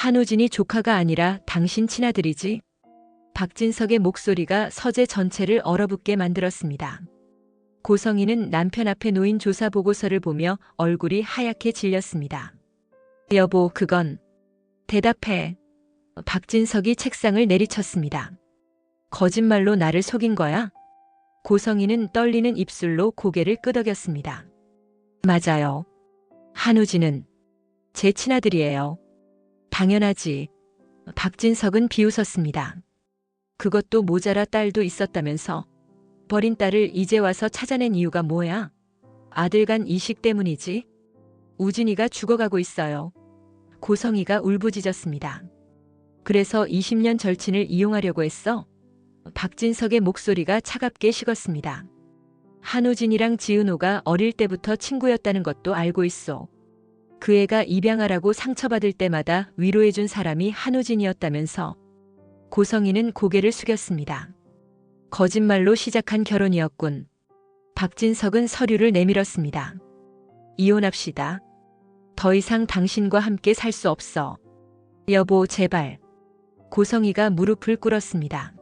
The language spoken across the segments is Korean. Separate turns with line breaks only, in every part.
한우진이 조카가 아니라 당신 친아들이지? 박진석의 목소리가 서재 전체를 얼어붙게 만들었습니다. 고성희는 남편 앞에 놓인 조사 보고서를 보며 얼굴이 하얗게 질렸습니다. 여보, 그건. 대답해. 박진석이 책상을 내리쳤습니다. 거짓말로 나를 속인 거야? 고성희는 떨리는 입술로 고개를 끄덕였습니다. 맞아요. 한우진은 제 친아들이에요. 당연하지. 박진석은 비웃었습니다. 그것도 모자라 딸도 있었다면서. 버린 딸을 이제 와서 찾아낸 이유가 뭐야? 아들 간 이식 때문이지. 우진이가 죽어가고 있어요. 고성희가 울부짖었습니다. 그래서 20년 절친을 이용하려고 했어? 박진석의 목소리가 차갑게 식었습니다. 한우진이랑 지은호가 어릴 때부터 친구였다는 것도 알고 있어. 그 애가 입양하라고 상처받을 때마다 위로해준 사람이 한우진이었다면서. 고성희는 고개를 숙였습니다. 거짓말로 시작한 결혼이었군. 박진석은 서류를 내밀었습니다. 이혼합시다. 더 이상 당신과 함께 살 수 없어. 여보, 제발. 고성희가 무릎을 꿇었습니다.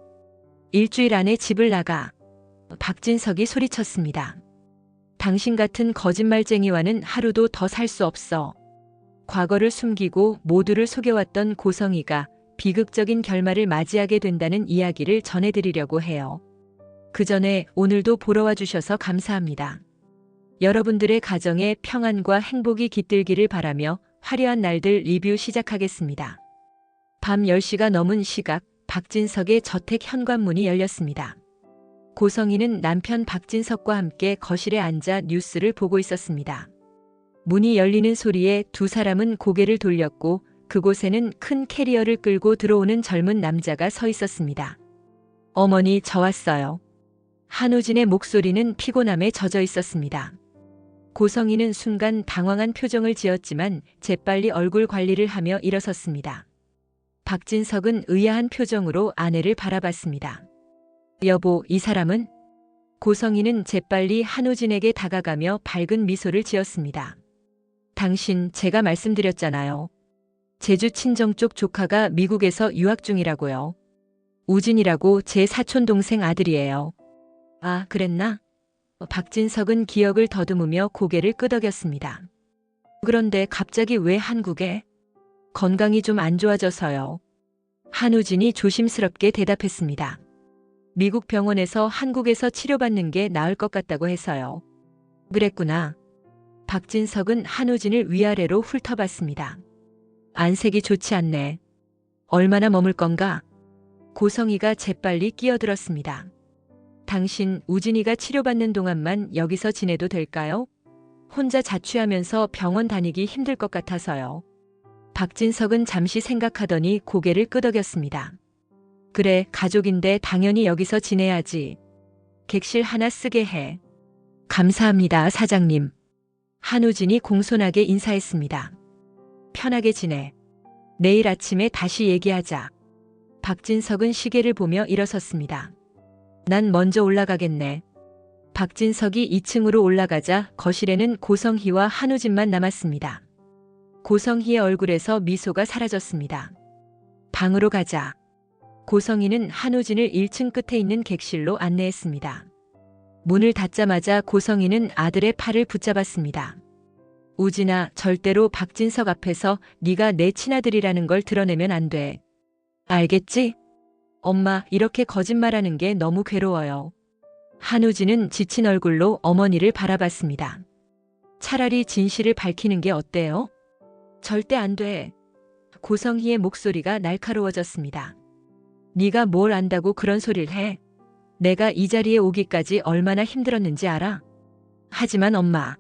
일주일 안에 집을 나가. 박진석이 소리쳤습니다. 당신 같은 거짓말쟁이와는 하루도 더 살 수 없어. 과거를 숨기고 모두를 속여왔던 고성희가 비극적인 결말을 맞이하게 된다는 이야기를 전해드리려고 해요. 그 전에 오늘도 보러 와주셔서 감사합니다. 여러분들의 가정에 평안과 행복이 깃들기를 바라며 화려한 날들 리뷰 시작하겠습니다. 밤 10시가 넘은 시각, 박진석의 저택 현관문이 열렸습니다. 고성희는 남편 박진석과 함께 거실에 앉아 뉴스를 보고 있었습니다. 문이 열리는 소리에 두 사람은 고개를 돌렸고 그곳에는 큰 캐리어를 끌고 들어오는 젊은 남자가 서 있었습니다. 어머니, 저 왔어요. 한우진의 목소리는 피곤함에 젖어 있었습니다. 고성희는 순간 당황한 표정을 지었지만 재빨리 얼굴 관리를 하며 일어섰습니다. 박진석은 의아한 표정으로 아내를 바라봤습니다. 여보, 이 사람은? 고성희는 재빨리 한우진에게 다가가며 밝은 미소를 지었습니다. 당신, 제가 말씀드렸잖아요. 제주 친정 쪽 조카가 미국에서 유학 중이라고요. 우진이라고 제 사촌 동생 아들이에요. 아, 그랬나? 박진석은 기억을 더듬으며 고개를 끄덕였습니다. 그런데 갑자기 왜 한국에? 건강이 좀 안 좋아져서요. 한우진이 조심스럽게 대답했습니다. 미국 병원에서 한국에서 치료받는 게 나을 것 같다고 해서요. 그랬구나. 박진석은 한우진을 위아래로 훑어봤습니다. 안색이 좋지 않네. 얼마나 머물 건가? 고성희가 재빨리 끼어들었습니다. 당신, 우진이가 치료받는 동안만 여기서 지내도 될까요? 혼자 자취하면서 병원 다니기 힘들 것 같아서요. 박진석은 잠시 생각하더니 고개를 끄덕였습니다. 그래, 가족인데 당연히 여기서 지내야지. 객실 하나 쓰게 해. 감사합니다, 사장님. 한우진이 공손하게 인사했습니다. 편하게 지내. 내일 아침에 다시 얘기하자. 박진석은 시계를 보며 일어섰습니다. 난 먼저 올라가겠네. 박진석이 2층으로 올라가자 거실에는 고성희와 한우진만 남았습니다. 고성희의 얼굴에서 미소가 사라졌습니다. 방으로 가자. 고성희는 한우진을 1층 끝에 있는 객실로 안내했습니다. 문을 닫자마자 고성희는 아들의 팔을 붙잡았습니다. 우진아, 절대로 박진석 앞에서 네가 내 친아들이라는 걸 드러내면 안 돼. 알겠지? 엄마, 이렇게 거짓말하는 게 너무 괴로워요. 한우진은 지친 얼굴로 어머니를 바라봤습니다. 차라리 진실을 밝히는 게 어때요? 절대 안 돼. 고성희의 목소리가 날카로워졌습니다. 네가 뭘 안다고 그런 소리를 해? 내가 이 자리에 오기까지 얼마나 힘들었는지 알아? 하지만 엄마,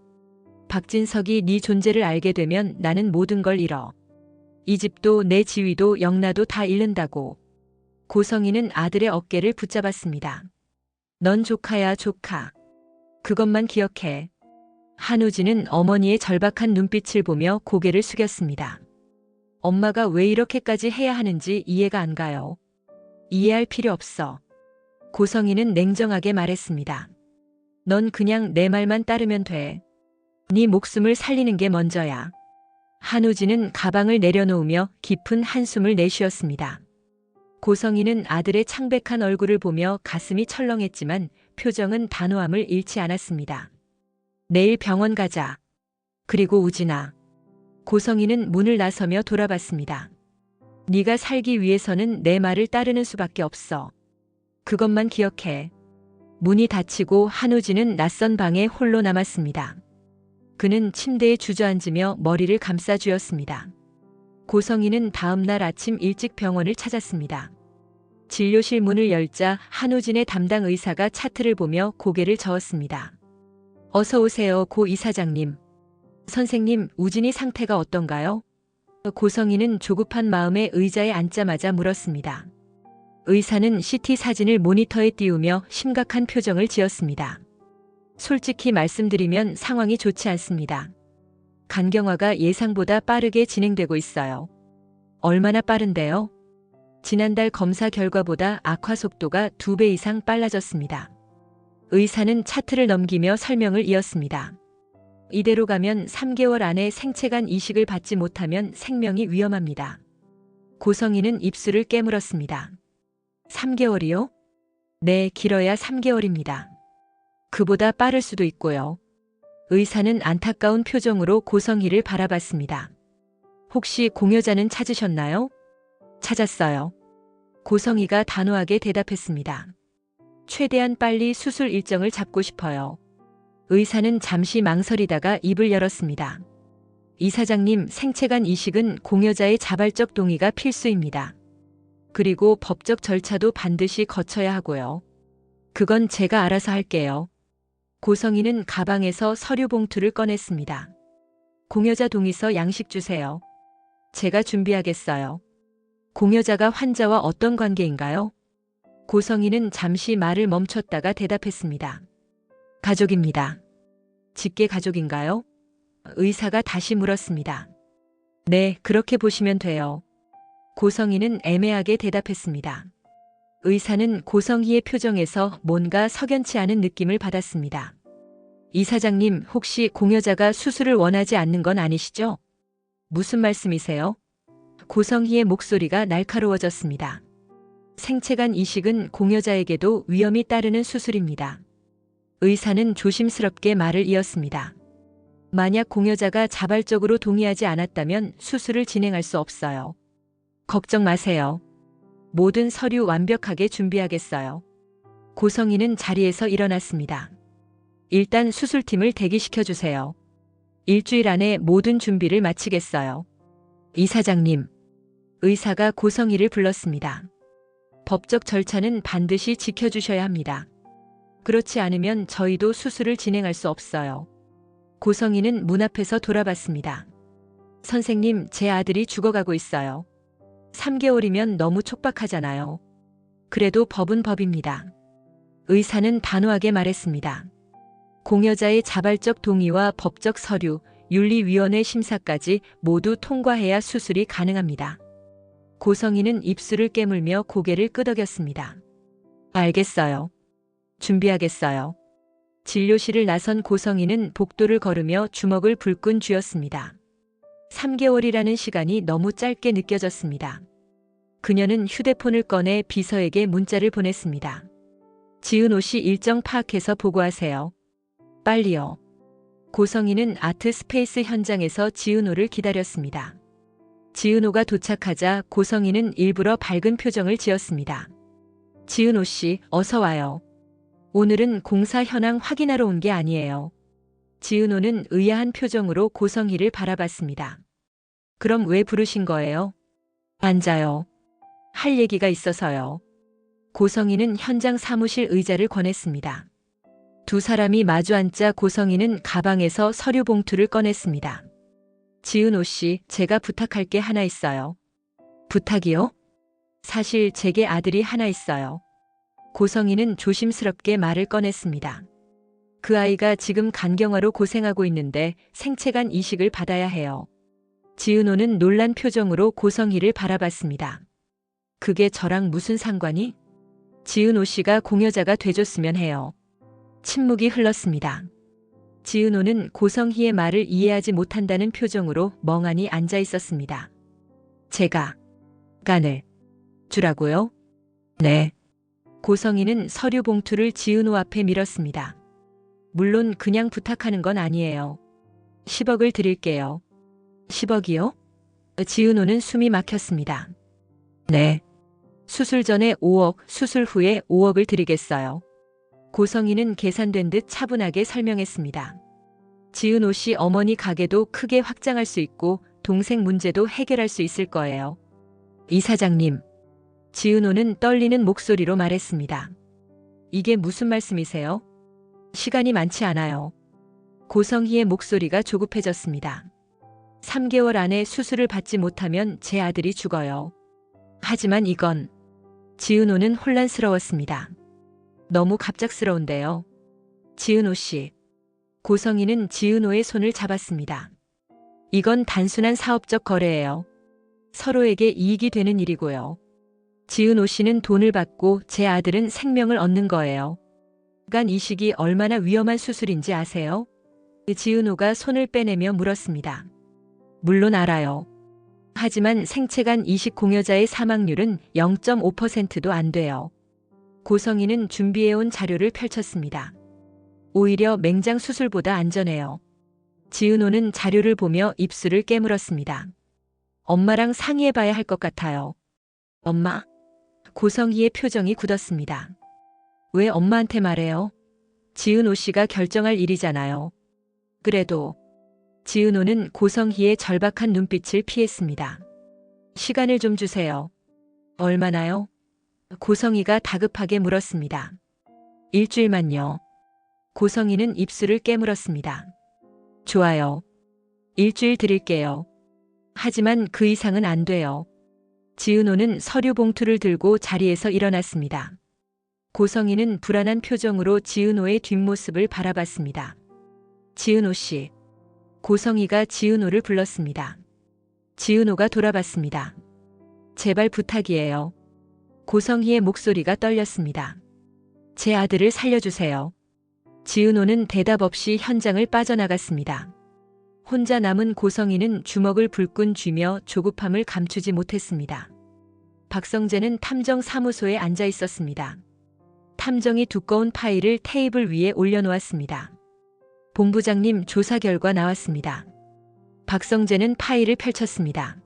박진석이 네 존재를 알게 되면 나는 모든 걸 잃어. 이 집도 내 지위도 영라도 다 잃는다고. 고성희는 아들의 어깨를 붙잡았습니다. 넌 조카야, 조카. 그것만 기억해. 한우진은 어머니의 절박한 눈빛을 보며 고개를 숙였습니다. 엄마가 왜 이렇게까지 해야 하는지 이해가 안 가요. 이해할 필요 없어. 고성희는 냉정하게 말했습니다. 넌 그냥 내 말만 따르면 돼. 네 목숨을 살리는 게 먼저야. 한우진은 가방을 내려놓으며 깊은 한숨을 내쉬었습니다. 고성희는 아들의 창백한 얼굴을 보며 가슴이 철렁했지만 표정은 단호함을 잃지 않았습니다. 내일 병원 가자. 그리고 우진아. 고성희는 문을 나서며 돌아봤습니다. 네가 살기 위해서는 내 말을 따르는 수밖에 없어. 그것만 기억해. 문이 닫히고 한우진은 낯선 방에 홀로 남았습니다. 그는 침대에 주저앉으며 머리를 감싸쥐었습니다. 고성희는 다음 날 아침 일찍 병원을 찾았습니다. 진료실 문을 열자 한우진의 담당 의사가 차트를 보며 고개를 저었습니다. 어서 오세요, 고 이사장님. 선생님, 우진이 상태가 어떤가요? 고성희는 조급한 마음에 의자에 앉자마자 물었습니다. 의사는 CT 사진을 모니터에 띄우며 심각한 표정을 지었습니다. 솔직히 말씀드리면 상황이 좋지 않습니다. 간경화가 예상보다 빠르게 진행되고 있어요. 얼마나 빠른데요? 지난달 검사 결과보다 악화 속도가 2배 이상 빨라졌습니다. 의사는 차트를 넘기며 설명을 이었습니다. 이대로 가면 3개월 안에 생체간 이식을 받지 못하면 생명이 위험합니다. 고성희는 입술을 깨물었습니다. 3개월이요? 네, 길어야 3개월입니다. 그보다 빠를 수도 있고요. 의사는 안타까운 표정으로 고성희를 바라봤습니다. 혹시 공여자는 찾으셨나요? 찾았어요. 고성희가 단호하게 대답했습니다. 최대한 빨리 수술 일정을 잡고 싶어요. 의사는 잠시 망설이다가 입을 열었습니다. 이사장님, 생체간 이식은 공여자의 자발적 동의가 필수입니다. 그리고 법적 절차도 반드시 거쳐야 하고요. 그건 제가 알아서 할게요. 고성희는 가방에서 서류 봉투를 꺼냈습니다. 공여자 동의서 양식 주세요. 제가 준비하겠어요. 공여자가 환자와 어떤 관계인가요? 고성희는 잠시 말을 멈췄다가 대답했습니다. 가족입니다. 직계 가족인가요? 의사가 다시 물었습니다. 네, 그렇게 보시면 돼요. 고성희는 애매하게 대답했습니다. 의사는 고성희의 표정에서 뭔가 석연치 않은 느낌을 받았습니다. 이사장님, 혹시 공여자가 수술을 원하지 않는 건 아니시죠? 무슨 말씀이세요? 고성희의 목소리가 날카로워졌습니다. 생체간 이식은 공여자에게도 위험이 따르는 수술입니다. 의사는 조심스럽게 말을 이었습니다. 만약 공여자가 자발적으로 동의하지 않았다면 수술을 진행할 수 없어요. 걱정 마세요. 모든 서류 완벽하게 준비하겠어요. 고성희는 자리에서 일어났습니다. 일단 수술팀을 대기시켜 주세요. 일주일 안에 모든 준비를 마치겠어요. 이사장님. 의사가 고성희를 불렀습니다. 법적 절차는 반드시 지켜주셔야 합니다. 그렇지 않으면 저희도 수술을 진행할 수 없어요. 고성희는 문 앞에서 돌아봤습니다. 선생님, 제 아들이 죽어가고 있어요. 3개월이면 너무 촉박하잖아요. 그래도 법은 법입니다. 의사는 단호하게 말했습니다. 공여자의 자발적 동의와 법적 서류, 윤리위원회 심사까지 모두 통과해야 수술이 가능합니다. 고성희는 입술을 깨물며 고개를 끄덕였습니다. 알겠어요. 준비하겠어요. 진료실을 나선 고성희는 복도를 걸으며 주먹을 불끈 쥐었습니다. 3개월이라는 시간이 너무 짧게 느껴졌습니다. 그녀는 휴대폰을 꺼내 비서에게 문자를 보냈습니다. 지은호 씨 일정 파악해서 보고하세요. 빨리요. 고성희는 아트 스페이스 현장에서 지은호를 기다렸습니다. 지은호가 도착하자 고성희는 일부러 밝은 표정을 지었습니다. 지은호 씨, 어서 와요. 오늘은 공사 현황 확인하러 온 게 아니에요. 지은호는 의아한 표정으로 고성희를 바라봤습니다. 그럼 왜 부르신 거예요? 앉아요. 할 얘기가 있어서요. 고성희는 현장 사무실 의자를 권했습니다. 두 사람이 마주 앉자 고성희는 가방에서 서류 봉투를 꺼냈습니다. 지은호 씨, 제가 부탁할 게 하나 있어요. 부탁이요? 사실 제게 아들이 하나 있어요. 고성희는 조심스럽게 말을 꺼냈습니다. 그 아이가 지금 간경화로 고생하고 있는데 생체간 이식을 받아야 해요. 지은호는 놀란 표정으로 고성희를 바라봤습니다. 그게 저랑 무슨 상관이? 지은호 씨가 공여자가 돼줬으면 해요. 침묵이 흘렀습니다. 지은호는 고성희의 말을 이해하지 못한다는 표정으로 멍하니 앉아 있었습니다. 제가 간을 주라고요? 네. 고성희는 서류 봉투를 지은호 앞에 밀었습니다. 물론 그냥 부탁하는 건 아니에요. 10억을 드릴게요. 10억이요? 지은호는 숨이 막혔습니다. 네. 수술 전에 5억, 수술 후에 5억을 드리겠어요. 고성희는 계산된 듯 차분하게 설명했습니다. 지은호 씨 어머니 가게도 크게 확장할 수 있고 동생 문제도 해결할 수 있을 거예요. 이사장님. 지은호는 떨리는 목소리로 말했습니다. 이게 무슨 말씀이세요? 시간이 많지 않아요. 고성희의 목소리가 조급해졌습니다. 3개월 안에 수술을 받지 못하면 제 아들이 죽어요. 하지만 이건 지은호는 혼란스러웠습니다. 너무 갑작스러운데요. 지은호 씨. 고성희는 지은호의 손을 잡았습니다. 이건 단순한 사업적 거래예요. 서로에게 이익이 되는 일이고요. 지은호 씨는 돈을 받고 제 아들은 생명을 얻는 거예요. 간 이식이 얼마나 위험한 수술인지 아세요? 지은호가 손을 빼내며 물었습니다. 물론 알아요. 하지만 생체간 이식 공여자의 사망률은 0.5%도 안 돼요. 고성희는 준비해온 자료를 펼쳤습니다. 오히려 맹장 수술보다 안전해요. 지은호는 자료를 보며 입술을 깨물었습니다. 엄마랑 상의해봐야 할 것 같아요. 엄마? 고성희의 표정이 굳었습니다. 왜 엄마한테 말해요? 지은호 씨가 결정할 일이잖아요. 그래도 지은호는 고성희의 절박한 눈빛을 피했습니다. 시간을 좀 주세요. 얼마나요? 고성희가 다급하게 물었습니다. 일주일만요. 고성희는 입술을 깨물었습니다. 좋아요. 일주일 드릴게요. 하지만 그 이상은 안 돼요. 지은호는 서류 봉투를 들고 자리에서 일어났습니다. 고성희는 불안한 표정으로 지은호의 뒷모습을 바라봤습니다. 지은호 씨. 고성희가 지은호를 불렀습니다. 지은호가 돌아봤습니다. 제발 부탁이에요. 고성희의 목소리가 떨렸습니다. 제 아들을 살려주세요. 지은호는 대답 없이 현장을 빠져나갔습니다. 혼자 남은 고성희는 주먹을 불끈 쥐며 조급함을 감추지 못했습니다. 박성재는 탐정 사무소에 앉아 있었습니다. 탐정이 두꺼운 파일을 테이블 위에 올려놓았습니다. 본부장님, 조사 결과 나왔습니다. 박성재는 파일을 펼쳤습니다.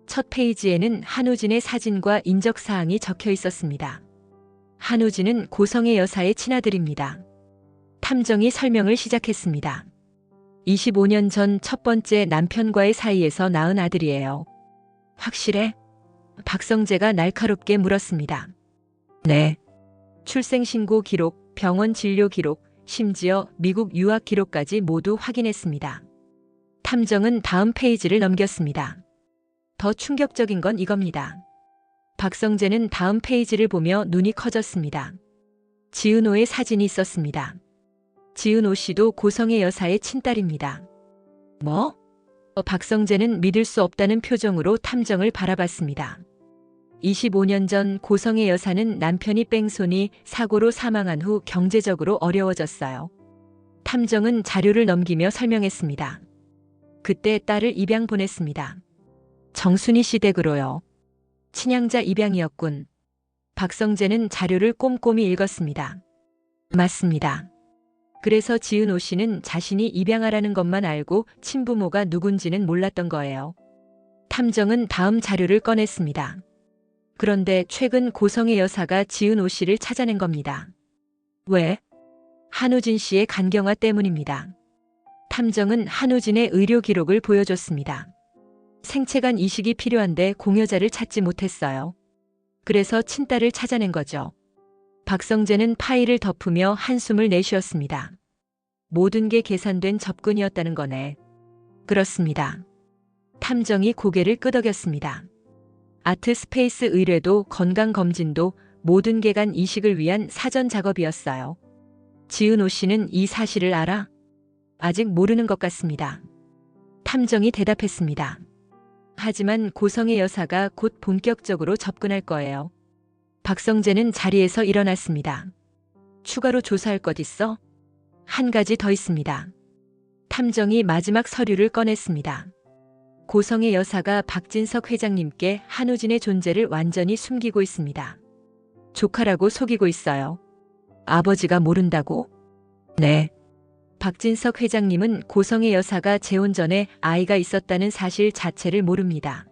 첫 페이지에는 한우진의 사진과 인적사항이 적혀 있었습니다. 한우진은 고성의 여사의 친아들입니다. 탐정이 설명을 시작했습니다. 25년 전 첫 번째 남편과의 사이에서 낳은 아들이에요. 확실해? 박성재가 날카롭게 물었습니다. 네. 출생신고 기록, 병원 진료 기록, 심지어 미국 유학 기록까지 모두 확인했습니다. 탐정은 다음 페이지를 넘겼습니다. 더 충격적인 건 이겁니다. 박성재는 다음 페이지를 보며 눈이 커졌습니다. 지은호의 사진이 있었습니다. 지은호 씨도 고성의 여사의 친딸입니다. 뭐? 박성재는 믿을 수 없다는 표정으로 탐정을 바라봤습니다. 25년 전 고성의 여사는 남편이 뺑소니 사고로 사망한 후 경제적으로 어려워졌어요. 탐정은 자료를 넘기며 설명했습니다. 그때 딸을 입양 보냈습니다. 정순이 씨 댁으로요. 친양자 입양이었군. 박성재는 자료를 꼼꼼히 읽었습니다. 맞습니다. 그래서 지은호 씨는 자신이 입양하라는 것만 알고 친부모가 누군지는 몰랐던 거예요. 탐정은 다음 자료를 꺼냈습니다. 그런데 최근 고성의 여사가 지은호 씨를 찾아낸 겁니다. 왜? 한우진 씨의 간경화 때문입니다. 탐정은 한우진의 의료 기록을 보여줬습니다. 생체간 이식이 필요한데 공여자를 찾지 못했어요. 그래서 친딸을 찾아낸 거죠. 박성재는 파일을 덮으며 한숨을 내쉬었습니다. 모든 게 계산된 접근이었다는 거네. 그렇습니다. 탐정이 고개를 끄덕였습니다. 아트 스페이스 의뢰도 건강검진도 모든 개간 이식을 위한 사전 작업이었어요. 지은호 씨는 이 사실을 알아? 아직 모르는 것 같습니다. 탐정이 대답했습니다. 하지만 고성의 여사가 곧 본격적으로 접근할 거예요. 박성재는 자리에서 일어났습니다. 추가로 조사할 것 있어? 한 가지 더 있습니다. 탐정이 마지막 서류를 꺼냈습니다. 고성의 여사가 박진석 회장님께 한우진의 존재를 완전히 숨기고 있습니다. 조카라고 속이고 있어요. 아버지가 모른다고? 네. 박진석 회장님은 고성의 여사가 재혼 전에 아이가 있었다는 사실 자체를 모릅니다.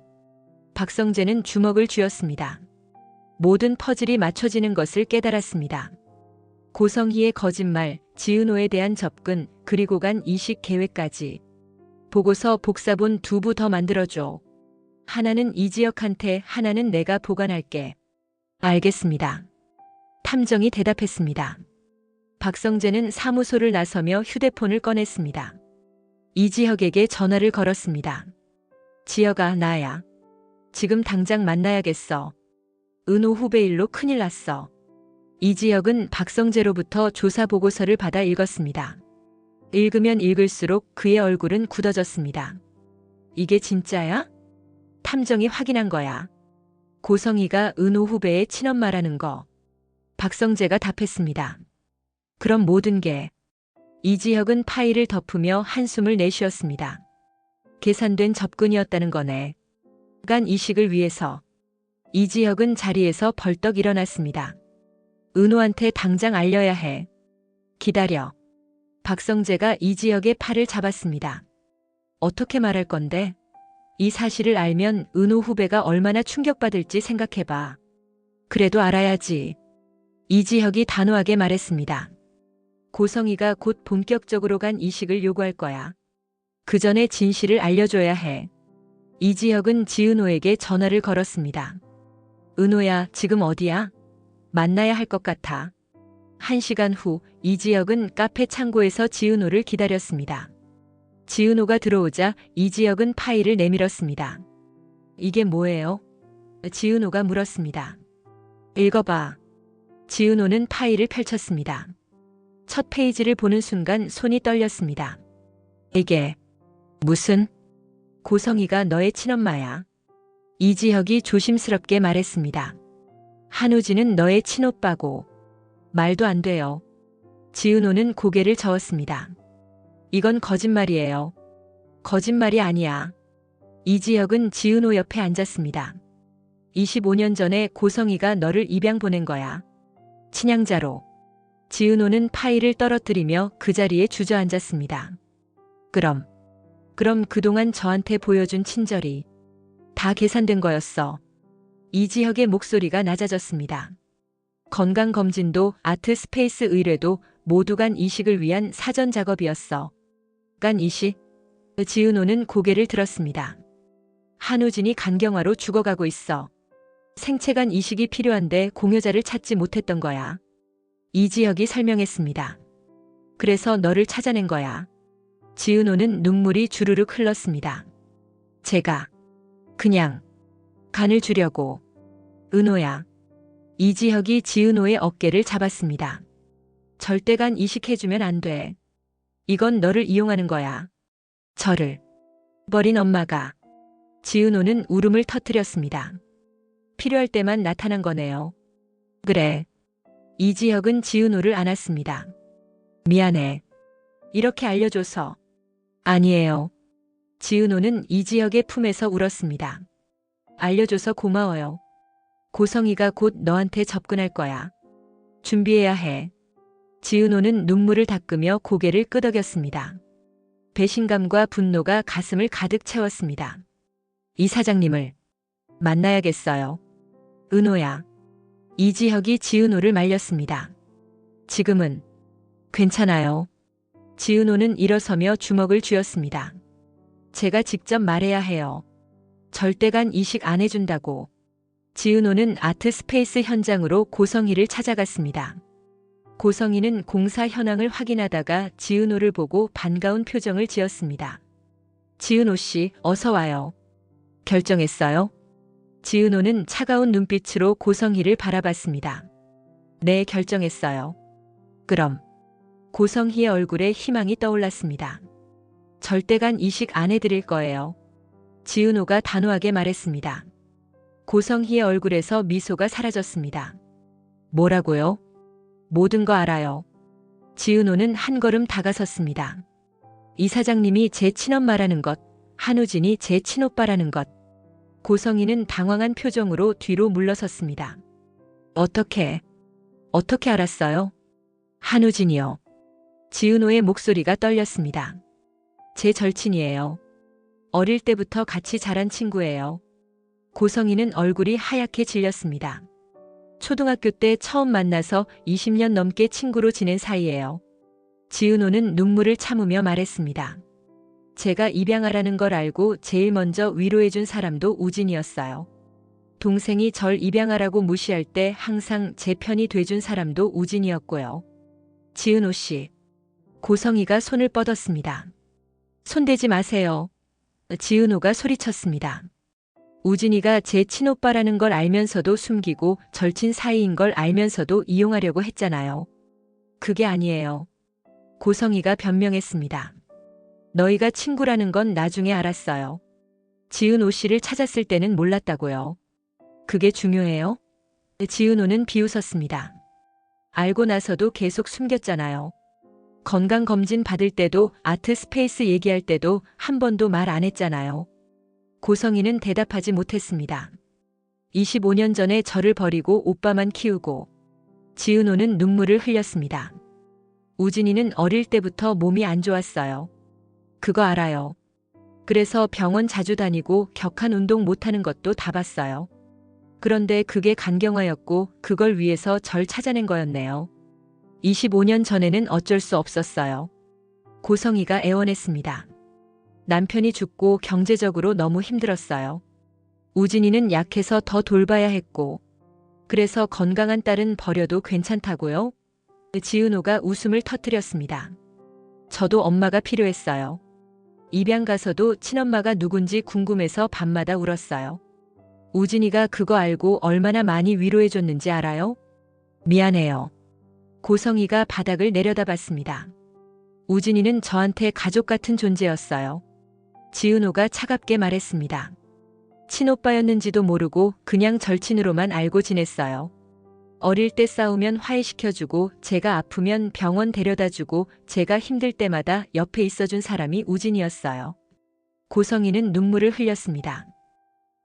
박성재는 주먹을 쥐었습니다. 모든 퍼즐이 맞춰지는 것을 깨달았습니다. 고성희의 거짓말, 지은호에 대한 접근, 그리고 간 이식 계획까지. 보고서 복사본 2부 더 만들어줘. 하나는 이지혁한테, 하나는 내가 보관할게. 알겠습니다. 탐정이 대답했습니다. 박성재는 사무소를 나서며 휴대폰을 꺼냈습니다. 이지혁에게 전화를 걸었습니다. 지혁아, 나야. 지금 당장 만나야겠어. 은호 후배 일로 큰일 났어. 이지혁은 박성재로부터 조사 보고서를 받아 읽었습니다. 읽으면 읽을수록 그의 얼굴은 굳어졌습니다. 이게 진짜야? 탐정이 확인한 거야. 고성희가 은호 후배의 친엄마라는 거. 박성재가 답했습니다. 그럼 모든 게. 이지혁은 파일을 덮으며 한숨을 내쉬었습니다. 계산된 접근이었다는 거네. 간 이식을 위해서. 이지혁은 자리에서 벌떡 일어났습니다. 은호한테 당장 알려야 해. 기다려. 박성재가 이지혁의 팔을 잡았습니다. 어떻게 말할 건데? 이 사실을 알면 은호 후배가 얼마나 충격받을지 생각해봐. 그래도 알아야지. 이지혁이 단호하게 말했습니다. 고성희가 곧 본격적으로 간 이식을 요구할 거야. 그 전에 진실을 알려줘야 해. 이지혁은 지은호에게 전화를 걸었습니다. 은호야, 지금 어디야? 만나야 할 것 같아. 1시간 후 이지혁은 카페 창고에서 지은호를 기다렸습니다. 지은호가 들어오자 이지혁은 파일을 내밀었습니다. 이게 뭐예요? 지은호가 물었습니다. 읽어봐. 지은호는 파일을 펼쳤습니다. 첫 페이지를 보는 순간 손이 떨렸습니다. 이게 무슨? 고성희가 너의 친엄마야. 이지혁이 조심스럽게 말했습니다. 한우진은 너의 친오빠고. 말도 안 돼요. 지은호는 고개를 저었습니다. 이건 거짓말이에요. 거짓말이 아니야. 이지혁은 지은호 옆에 앉았습니다. 25년 전에 고성희가 너를 입양 보낸 거야. 친양자로. 지은호는 파일을 떨어뜨리며 그 자리에 주저앉았습니다. 그럼 그동안 저한테 보여준 친절이 다 계산된 거였어. 이지혁의 목소리가 낮아졌습니다. 건강검진도 아트 스페이스 의뢰도 모두 간 이식을 위한 사전 작업이었어. 간 이식? 지은호는 고개를 들었습니다. 한우진이 간경화로 죽어가고 있어. 생체간 이식이 필요한데 공여자를 찾지 못했던 거야. 이지혁이 설명했습니다. 그래서 너를 찾아낸 거야. 지은호는 눈물이 주르륵 흘렀습니다. 제가 그냥 간을 주려고. 은호야. 이지혁이 지은호의 어깨를 잡았습니다. 절대 간 이식해주면 안 돼. 이건 너를 이용하는 거야. 저를 버린 엄마가. 지은호는 울음을 터뜨렸습니다. 필요할 때만 나타난 거네요. 그래. 이지혁은 지은호를 안았습니다. 미안해. 이렇게 알려줘서. 아니에요. 지은호는 이지혁의 품에서 울었습니다. 알려줘서 고마워요. 고성희가 곧 너한테 접근할 거야. 준비해야 해. 지은호는 눈물을 닦으며 고개를 끄덕였습니다. 배신감과 분노가 가슴을 가득 채웠습니다. 이 사장님을 만나야겠어요. 은호야. 이지혁이 지은호를 말렸습니다. 지금은 괜찮아요. 지은호는 일어서며 주먹을 쥐었습니다. 제가 직접 말해야 해요. 절대 간 이식 안 해준다고. 지은호는 아트 스페이스 현장으로 고성희를 찾아갔습니다. 고성희는 공사 현황을 확인하다가 지은호를 보고 반가운 표정을 지었습니다. 지은호 씨, 어서 와요. 결정했어요? 지은호는 차가운 눈빛으로 고성희를 바라봤습니다. 네, 결정했어요. 그럼. 고성희의 얼굴에 희망이 떠올랐습니다. 절대 간 이식 안 해드릴 거예요. 지은호가 단호하게 말했습니다. 고성희의 얼굴에서 미소가 사라졌습니다. 뭐라고요? 모든 거 알아요. 지은호는 한 걸음 다가섰습니다. 이사장님이 제 친엄마라는 것, 한우진이 제 친오빠라는 것. 고성희는 당황한 표정으로 뒤로 물러섰습니다. 어떻게 알았어요? 한우진이요. 지은호의 목소리가 떨렸습니다. 제 절친이에요. 어릴 때부터 같이 자란 친구예요. 고성희는 얼굴이 하얗게 질렸습니다. 초등학교 때 처음 만나서 20년 넘게 친구로 지낸 사이예요. 지은호는 눈물을 참으며 말했습니다. 제가 입양하라는 걸 알고 제일 먼저 위로해준 사람도 우진이었어요. 동생이 절 입양하라고 무시할 때 항상 제 편이 돼준 사람도 우진이었고요. 지은호 씨. 고성희가 손을 뻗었습니다. 손대지 마세요. 지은호가 소리쳤습니다. 우진이가 제 친오빠라는 걸 알면서도 숨기고 절친 사이인 걸 알면서도 이용하려고 했잖아요. 그게 아니에요. 고성희가 변명했습니다. 너희가 친구라는 건 나중에 알았어요. 지은호 씨를 찾았을 때는 몰랐다고요. 그게 중요해요? 지은호는 비웃었습니다. 알고 나서도 계속 숨겼잖아요. 건강검진 받을 때도 아트 스페이스 얘기할 때도 한 번도 말 안 했잖아요. 고성희는 대답하지 못했습니다. 25년 전에 저를 버리고 오빠만 키우고. 지은호는 눈물을 흘렸습니다. 우진이는 어릴 때부터 몸이 안 좋았어요. 그거 알아요. 그래서 병원 자주 다니고 격한 운동 못하는 것도 다 봤어요. 그런데 그게 간경화였고 그걸 위해서 절 찾아낸 거였네요. 25년 전에는 어쩔 수 없었어요. 고성희가 애원했습니다. 남편이 죽고 경제적으로 너무 힘들었어요. 우진이는 약해서 더 돌봐야 했고. 그래서 건강한 딸은 버려도 괜찮다고요? 지은호가 웃음을 터뜨렸습니다. 저도 엄마가 필요했어요. 입양 가서도 친엄마가 누군지 궁금해서 밤마다 울었어요. 우진이가 그거 알고 얼마나 많이 위로해줬는지 알아요? 미안해요. 고성희가 바닥을 내려다봤습니다. 우진이는 저한테 가족 같은 존재였어요. 지은호가 차갑게 말했습니다. 친오빠였는지도 모르고 그냥 절친으로만 알고 지냈어요. 어릴 때 싸우면 화해시켜주고 제가 아프면 병원 데려다주고 제가 힘들 때마다 옆에 있어준 사람이 우진이었어요. 고성희는 눈물을 흘렸습니다.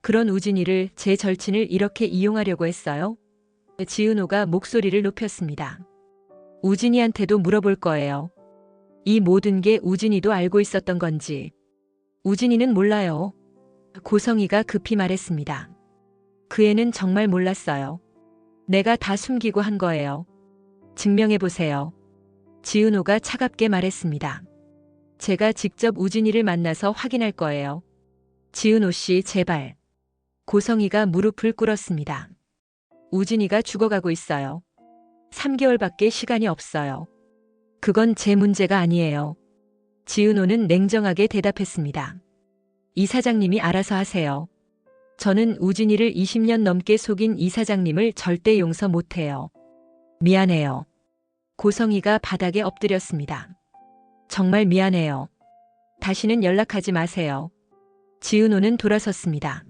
그런 우진이를 제 절친을 이렇게 이용하려고 했어요? 지은호가 목소리를 높였습니다. 우진이한테도 물어볼 거예요. 이 모든 게 우진이도 알고 있었던 건지. 우진이는 몰라요. 고성희가 급히 말했습니다. 그 애는 정말 몰랐어요. 내가 다 숨기고 한 거예요. 증명해보세요. 지은호가 차갑게 말했습니다. 제가 직접 우진이를 만나서 확인할 거예요. 지은호 씨 제발. 고성희가 무릎을 꿇었습니다. 우진이가 죽어가고 있어요. 3개월밖에 시간이 없어요. 그건 제 문제가 아니에요. 지은호는 냉정하게 대답했습니다. 이사장님이 알아서 하세요. 저는 우진이를 20년 넘게 속인 이사장님을 절대 용서 못해요. 미안해요. 고성희가 바닥에 엎드렸습니다. 정말 미안해요. 다시는 연락하지 마세요. 지은호는 돌아섰습니다.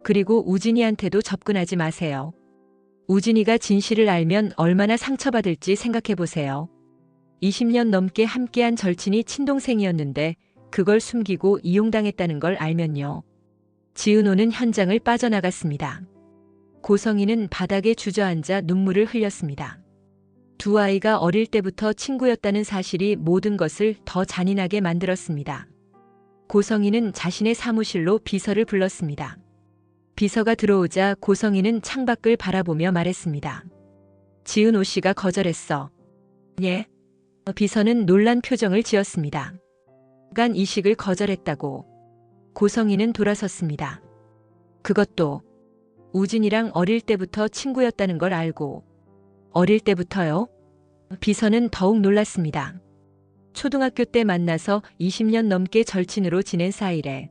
그리고 우진이한테도 접근하지 마세요. 우진이가 진실을 알면 얼마나 상처받을지 생각해보세요. 20년 넘게 함께한 절친이 친동생이었는데 그걸 숨기고 이용당했다는 걸 알면요. 지은호는 현장을 빠져나갔습니다. 고성희는 바닥에 주저앉아 눈물을 흘렸습니다. 두 아이가 어릴 때부터 친구였다는 사실이 모든 것을 더 잔인하게 만들었습니다. 고성희는 자신의 사무실로 비서를 불렀습니다. 비서가 들어오자 고성희는 창밖을 바라보며 말했습니다. 지은호 씨가 거절했어. 예? 비서는 놀란 표정을 지었습니다. 간 이식을 거절했다고. 고성희는 돌아섰습니다. 그것도 우진이랑 어릴 때부터 친구였다는 걸 알고. 어릴 때부터요? 비서는 더욱 놀랐습니다. 초등학교 때 만나서 20년 넘게 절친으로 지낸 사이래.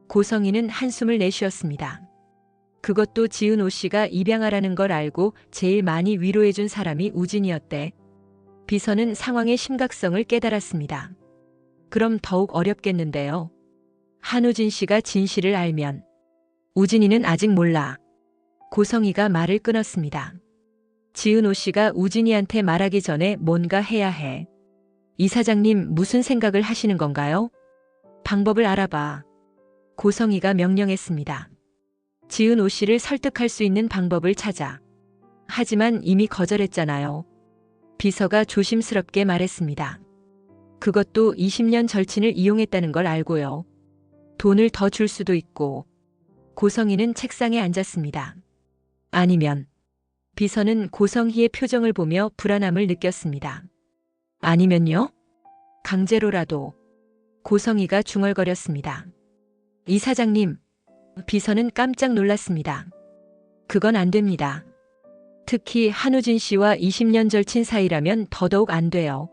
고성희는 한숨을 내쉬었습니다. 그것도 지은호 씨가 입양하라는 걸 알고 제일 많이 위로해준 사람이 우진이었대. 비서는 상황의 심각성을 깨달았습니다. 그럼 더욱 어렵겠는데요. 한우진 씨가 진실을 알면. 우진이는 아직 몰라. 고성희가 말을 끊었습니다. 지은호 씨가 우진이한테 말하기 전에 뭔가 해야 해. 이사장님 무슨 생각을 하시는 건가요? 방법을 알아봐. 고성희가 명령했습니다. 지은오 씨를 설득할 수 있는 방법을 찾아. 하지만 이미 거절했잖아요. 비서가 조심스럽게 말했습니다. 그것도 20년 절친을 이용했다는 걸 알고요. 돈을 더 줄 수도 있고. 고성희는 책상에 앉았습니다. 아니면. 비서는 고성희의 표정을 보며 불안함을 느꼈습니다. 아니면요? 강제로라도. 고성희가 중얼거렸습니다. 이사장님. 비서는 깜짝 놀랐습니다. 그건 안 됩니다. 특히 한우진 씨와 20년 절친 사이라면 더더욱 안 돼요.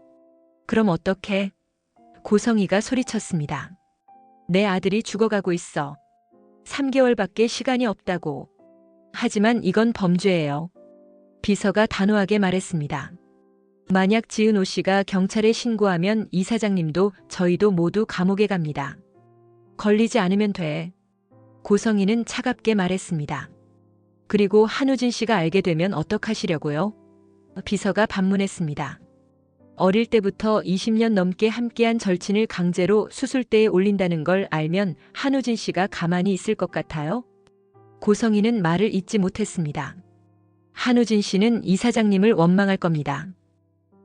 그럼 어떻게? 고성희가 소리쳤습니다. 내 아들이 죽어가고 있어. 3개월밖에 시간이 없다고. 하지만 이건 범죄예요. 비서가 단호하게 말했습니다. 만약 지은오 씨가 경찰에 신고하면 이사장님도 저희도 모두 감옥에 갑니다. 걸리지 않으면 돼. 고성희는 차갑게 말했습니다. 그리고 한우진 씨가 알게 되면 어떡하시려고요? 비서가 반문했습니다. 어릴 때부터 20년 넘게 함께한 절친을 강제로 수술대에 올린다는 걸 알면 한우진 씨가 가만히 있을 것 같아요? 고성희는 말을 잇지 못했습니다. 한우진 씨는 이사장님을 원망할 겁니다.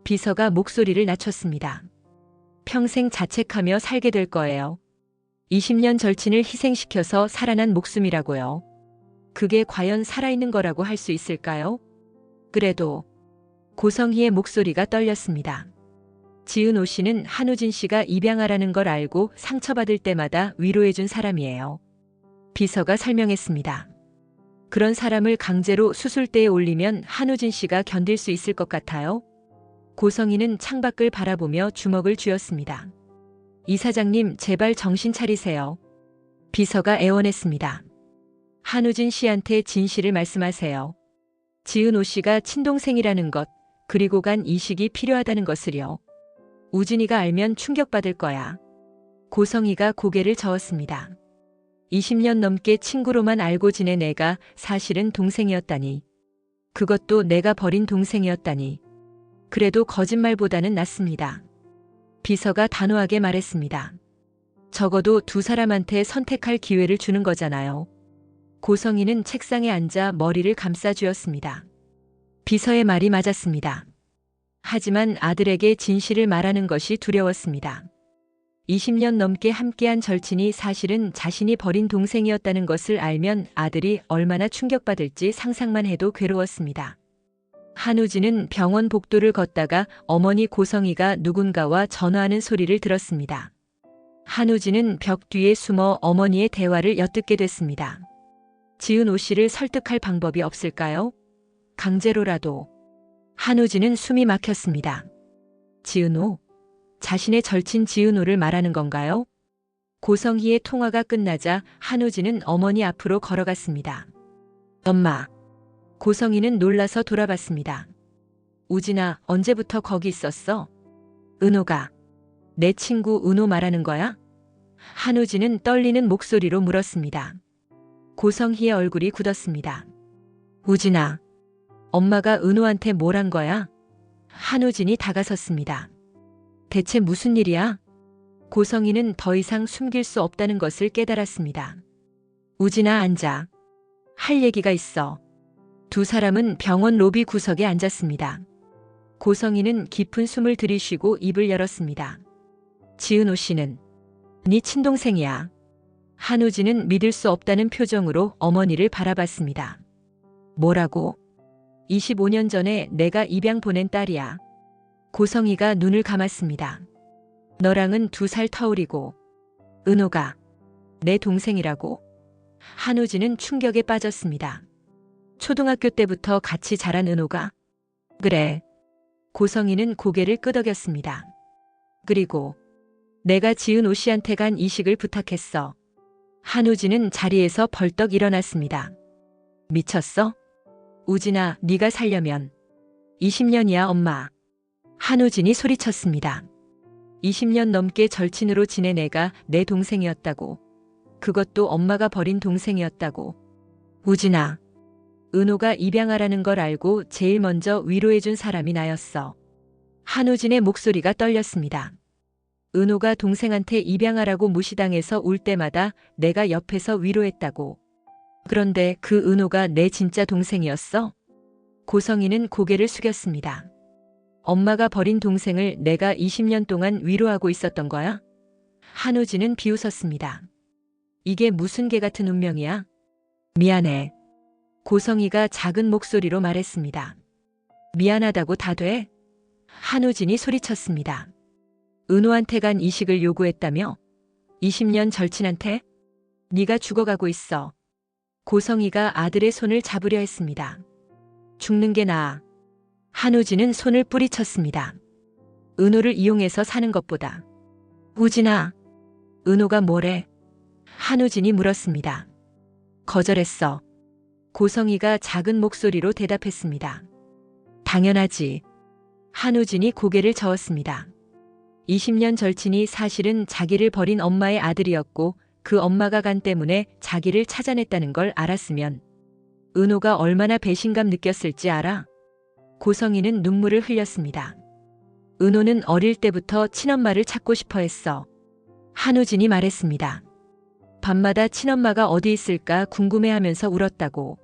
비서가 목소리를 낮췄습니다. 평생 자책하며 살게 될 거예요. 20년 절친을 희생시켜서 살아난 목숨이라고요. 그게 과연 살아있는 거라고 할 수 있을까요? 그래도 고성희의 목소리가 떨렸습니다. 지은오 씨는 한우진 씨가 입양하라는 걸 알고 상처받을 때마다 위로해준 사람이에요. 비서가 설명했습니다. 그런 사람을 강제로 수술대에 올리면 한우진 씨가 견딜 수 있을 것 같아요? 고성희는 창밖을 바라보며 주먹을 쥐었습니다. 이사장님 제발 정신 차리세요. 비서가 애원했습니다. 한우진 씨한테 진실을 말씀하세요. 지은오 씨가 친동생이라는 것, 그리고 간 이식이 필요하다는 것을요. 우진이가 알면 충격받을 거야. 고성희가 고개를 저었습니다. 20년 넘게 친구로만 알고 지낸 애가 사실은 동생이었다니. 그것도 내가 버린 동생이었다니. 그래도 거짓말보다는 낫습니다. 비서가 단호하게 말했습니다. 적어도 두 사람한테 선택할 기회를 주는 거잖아요. 고성희는 책상에 앉아 머리를 감싸쥐었습니다. 비서의 말이 맞았습니다. 하지만 아들에게 진실을 말하는 것이 두려웠습니다. 20년 넘게 함께한 절친이 사실은 자신이 버린 동생이었다는 것을 알면 아들이 얼마나 충격받을지 상상만 해도 괴로웠습니다. 한우진은 병원 복도를 걷다가 어머니 고성희가 누군가와 전화하는 소리를 들었습니다. 한우진은 벽 뒤에 숨어 어머니의 대화를 엿듣게 됐습니다. 지은오 씨를 설득할 방법이 없을까요? 강제로라도. 한우진은 숨이 막혔습니다. 지은오? 자신의 절친 지은오를 말하는 건가요? 고성희의 통화가 끝나자 한우진은 어머니 앞으로 걸어갔습니다. 엄마. 고성희는 놀라서 돌아봤습니다. 우진아, 언제부터 거기 있었어? 은호가. 내 친구 은호 말하는 거야? 한우진은 떨리는 목소리로 물었습니다. 고성희의 얼굴이 굳었습니다. 우진아, 엄마가 은호한테 뭘 한 거야? 한우진이 다가섰습니다. 대체 무슨 일이야? 고성희는 더 이상 숨길 수 없다는 것을 깨달았습니다. 우진아, 앉아. 할 얘기가 있어. 두 사람은 병원 로비 구석에 앉았습니다. 고성희는 깊은 숨을 들이쉬고 입을 열었습니다. 지은오 씨는 네 친동생이야. 한우진은 믿을 수 없다는 표정으로 어머니를 바라봤습니다. 뭐라고? 25년 전에 내가 입양 보낸 딸이야. 고성희가 눈을 감았습니다. 너랑은 2살 터울이고. 은호가 내 동생이라고? 한우진은 충격에 빠졌습니다. 초등학교 때부터 같이 자란 은호가? 그래. 고성희는 고개를 끄덕였습니다. 그리고 내가 지은오 씨한테 간 이식을 부탁했어. 한우진은 자리에서 벌떡 일어났습니다. 미쳤어? 우진아, 네가 살려면 20년이야 엄마. 한우진이 소리쳤습니다. 20년 넘게 절친으로 지낸 애가 내 동생이었다고. 그것도 엄마가 버린 동생이었다고. 우진아, 은호가 입양하라는 걸 알고 제일 먼저 위로해준 사람이 나였어. 한우진의 목소리가 떨렸습니다. 은호가 동생한테 입양하라고 무시당해서 울 때마다 내가 옆에서 위로했다고. 그런데 그 은호가 내 진짜 동생이었어? 고성이는 고개를 숙였습니다. 엄마가 버린 동생을 내가 20년 동안 위로하고 있었던 거야? 한우진은 비웃었습니다. 이게 무슨 개 같은 운명이야? 미안해. 고성이가 작은 목소리로 말했습니다. 미안하다고 다 돼? 한우진이 소리쳤습니다. 은호한테 간 이식을 요구했다며? 20년 절친한테? 네가 죽어가고 있어. 고성이가 아들의 손을 잡으려 했습니다. 죽는 게 나아. 한우진은 손을 뿌리쳤습니다. 은호를 이용해서 사는 것보다. 우진아. 은호가 뭐래? 한우진이 물었습니다. 거절했어. 고성이가 작은 목소리로 대답했습니다. 당연하지. 한우진이 고개를 저었습니다. 20년 절친이 사실은 자기를 버린 엄마의 아들이었고 그 엄마가 간 때문에 자기를 찾아냈다는 걸 알았으면 은호가 얼마나 배신감 느꼈을지 알아? 고성이는 눈물을 흘렸습니다. 은호는 어릴 때부터 친엄마를 찾고 싶어 했어. 한우진이 말했습니다. 밤마다 친엄마가 어디 있을까 궁금해하면서 울었다고.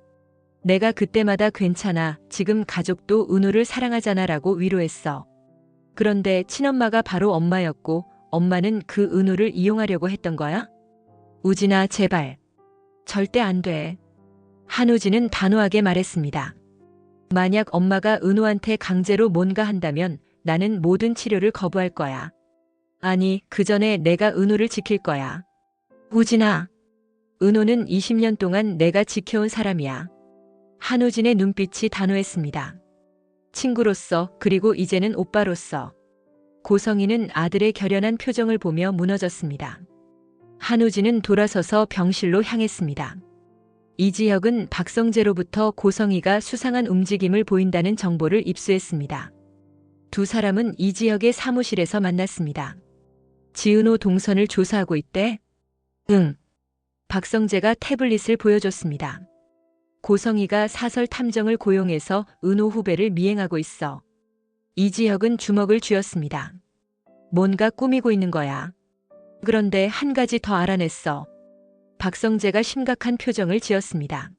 내가 그때마다 괜찮아. 지금 가족도 은호를 사랑하잖아 라고 위로했어. 그런데 친엄마가 바로 엄마였고 엄마는 그 은호를 이용하려고 했던 거야? 우진아, 제발. 절대 안 돼. 한우진은 단호하게 말했습니다. 만약 엄마가 은호한테 강제로 뭔가 한다면 나는 모든 치료를 거부할 거야. 아니, 그 전에 내가 은호를 지킬 거야. 우진아. 은호는 20년 동안 내가 지켜온 사람이야. 한우진의 눈빛이 단호했습니다. 친구로서 그리고 이제는 오빠로서. 고성이는 아들의 결연한 표정을 보며 무너졌습니다. 한우진은 돌아서서 병실로 향했습니다. 이지혁은 박성재로부터 고성이가 수상한 움직임을 보인다는 정보를 입수했습니다. 두 사람은 이지혁의 사무실에서 만났습니다. 지은호 동선을 조사하고 있대? 응. 박성재가 태블릿을 보여줬습니다. 고성이가 사설 탐정을 고용해서 은호 후배를 미행하고 있어. 이지혁은 주먹을 쥐었습니다. 뭔가 꾸미고 있는 거야. 그런데 한 가지 더 알아냈어. 박성재가 심각한 표정을 지었습니다.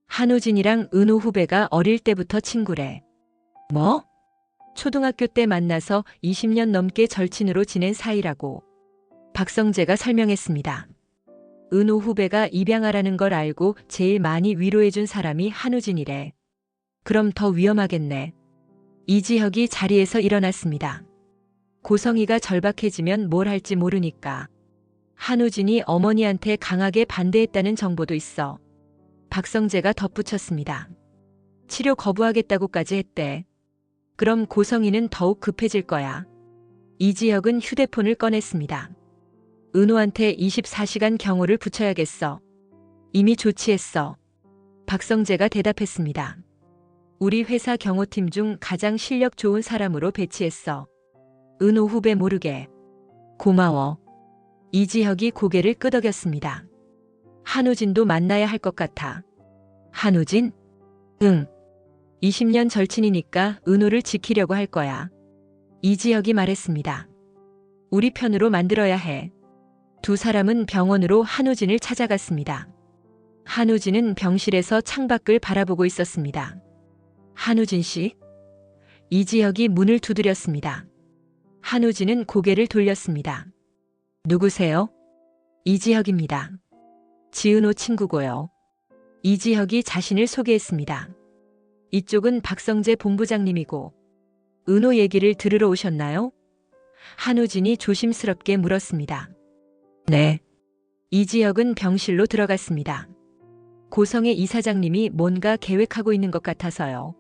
한우진이랑 은호 후배가 어릴 때부터 친구래. 뭐? 초등학교 때 만나서 20년 넘게 절친으로 지낸 사이라고. 박성재가 설명했습니다. 은호 후배가 입양하라는 걸 알고 제일 많이 위로해준 사람이 한우진이래. 그럼 더 위험하겠네. 이지혁이 자리에서 일어났습니다. 고성이가 절박해지면 뭘 할지 모르니까. 한우진이 어머니한테 강하게 반대했다는 정보도 있어. 박성재가 덧붙였습니다. 치료 거부하겠다고까지 했대. 그럼 고성이는 더욱 급해질 거야. 이지혁은 휴대폰을 꺼냈습니다. 은호한테 24시간 경호를 붙여야겠어. 이미 조치했어. 박성재가 대답했습니다. 우리 회사 경호팀 중 가장 실력 좋은 사람으로 배치했어. 은호 후배 모르게. 고마워. 이지혁이 고개를 끄덕였습니다. 한우진도 만나야 할 것 같아. 한우진? 응. 20년 절친이니까 은호를 지키려고 할 거야. 이지혁이 말했습니다. 우리 편으로 만들어야 해. 두 사람은 병원으로 한우진을 찾아갔습니다. 한우진은 병실에서 창밖을 바라보고 있었습니다. 한우진 씨? 이지혁이 문을 두드렸습니다. 한우진은 고개를 돌렸습니다. 누구세요? 이지혁입니다. 지은호 친구고요. 이지혁이 자신을 소개했습니다. 이쪽은 박성재 본부장님이고. 은호 얘기를 들으러 오셨나요? 한우진이 조심스럽게 물었습니다. 네. 이지혁은 병실로 들어갔습니다. 고성의 이사장님이 뭔가 계획하고 있는 것 같아서요.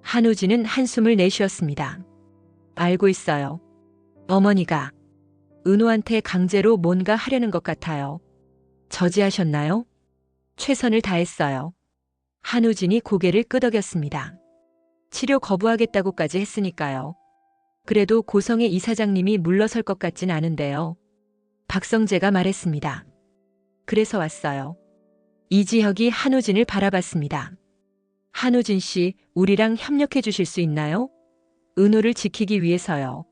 한우진은 한숨을 내쉬었습니다. 알고 있어요. 어머니가 은호한테 강제로 뭔가 하려는 것 같아요. 저지하셨나요? 최선을 다했어요. 한우진이 고개를 끄덕였습니다. 치료 거부하겠다고까지 했으니까요. 그래도 고성의 이사장님이 물러설 것 같진 않은데요. 박성재가 말했습니다. 그래서 왔어요. 이지혁이 한우진을 바라봤습니다. 한우진 씨, 우리랑 협력해 주실 수 있나요? 은호를 지키기 위해서요.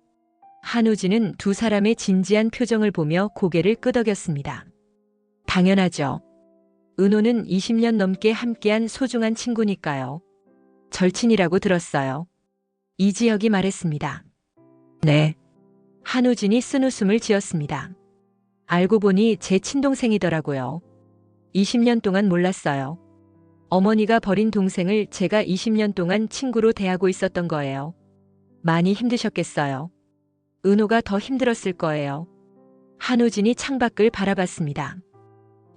한우진은 두 사람의 진지한 표정을 보며 고개를 끄덕였습니다. 당연하죠. 은호는 20년 넘게 함께한 소중한 친구니까요. 절친이라고 들었어요. 이지혁이 말했습니다. 네. 한우진이 쓴웃음을 지었습니다. 알고 보니 제 친동생이더라고요. 20년 동안 몰랐어요. 어머니가 버린 동생을 제가 20년 동안 친구로 대하고 있었던 거예요. 많이 힘드셨겠어요. 은호가 더 힘들었을 거예요. 한우진이 창밖을 바라봤습니다.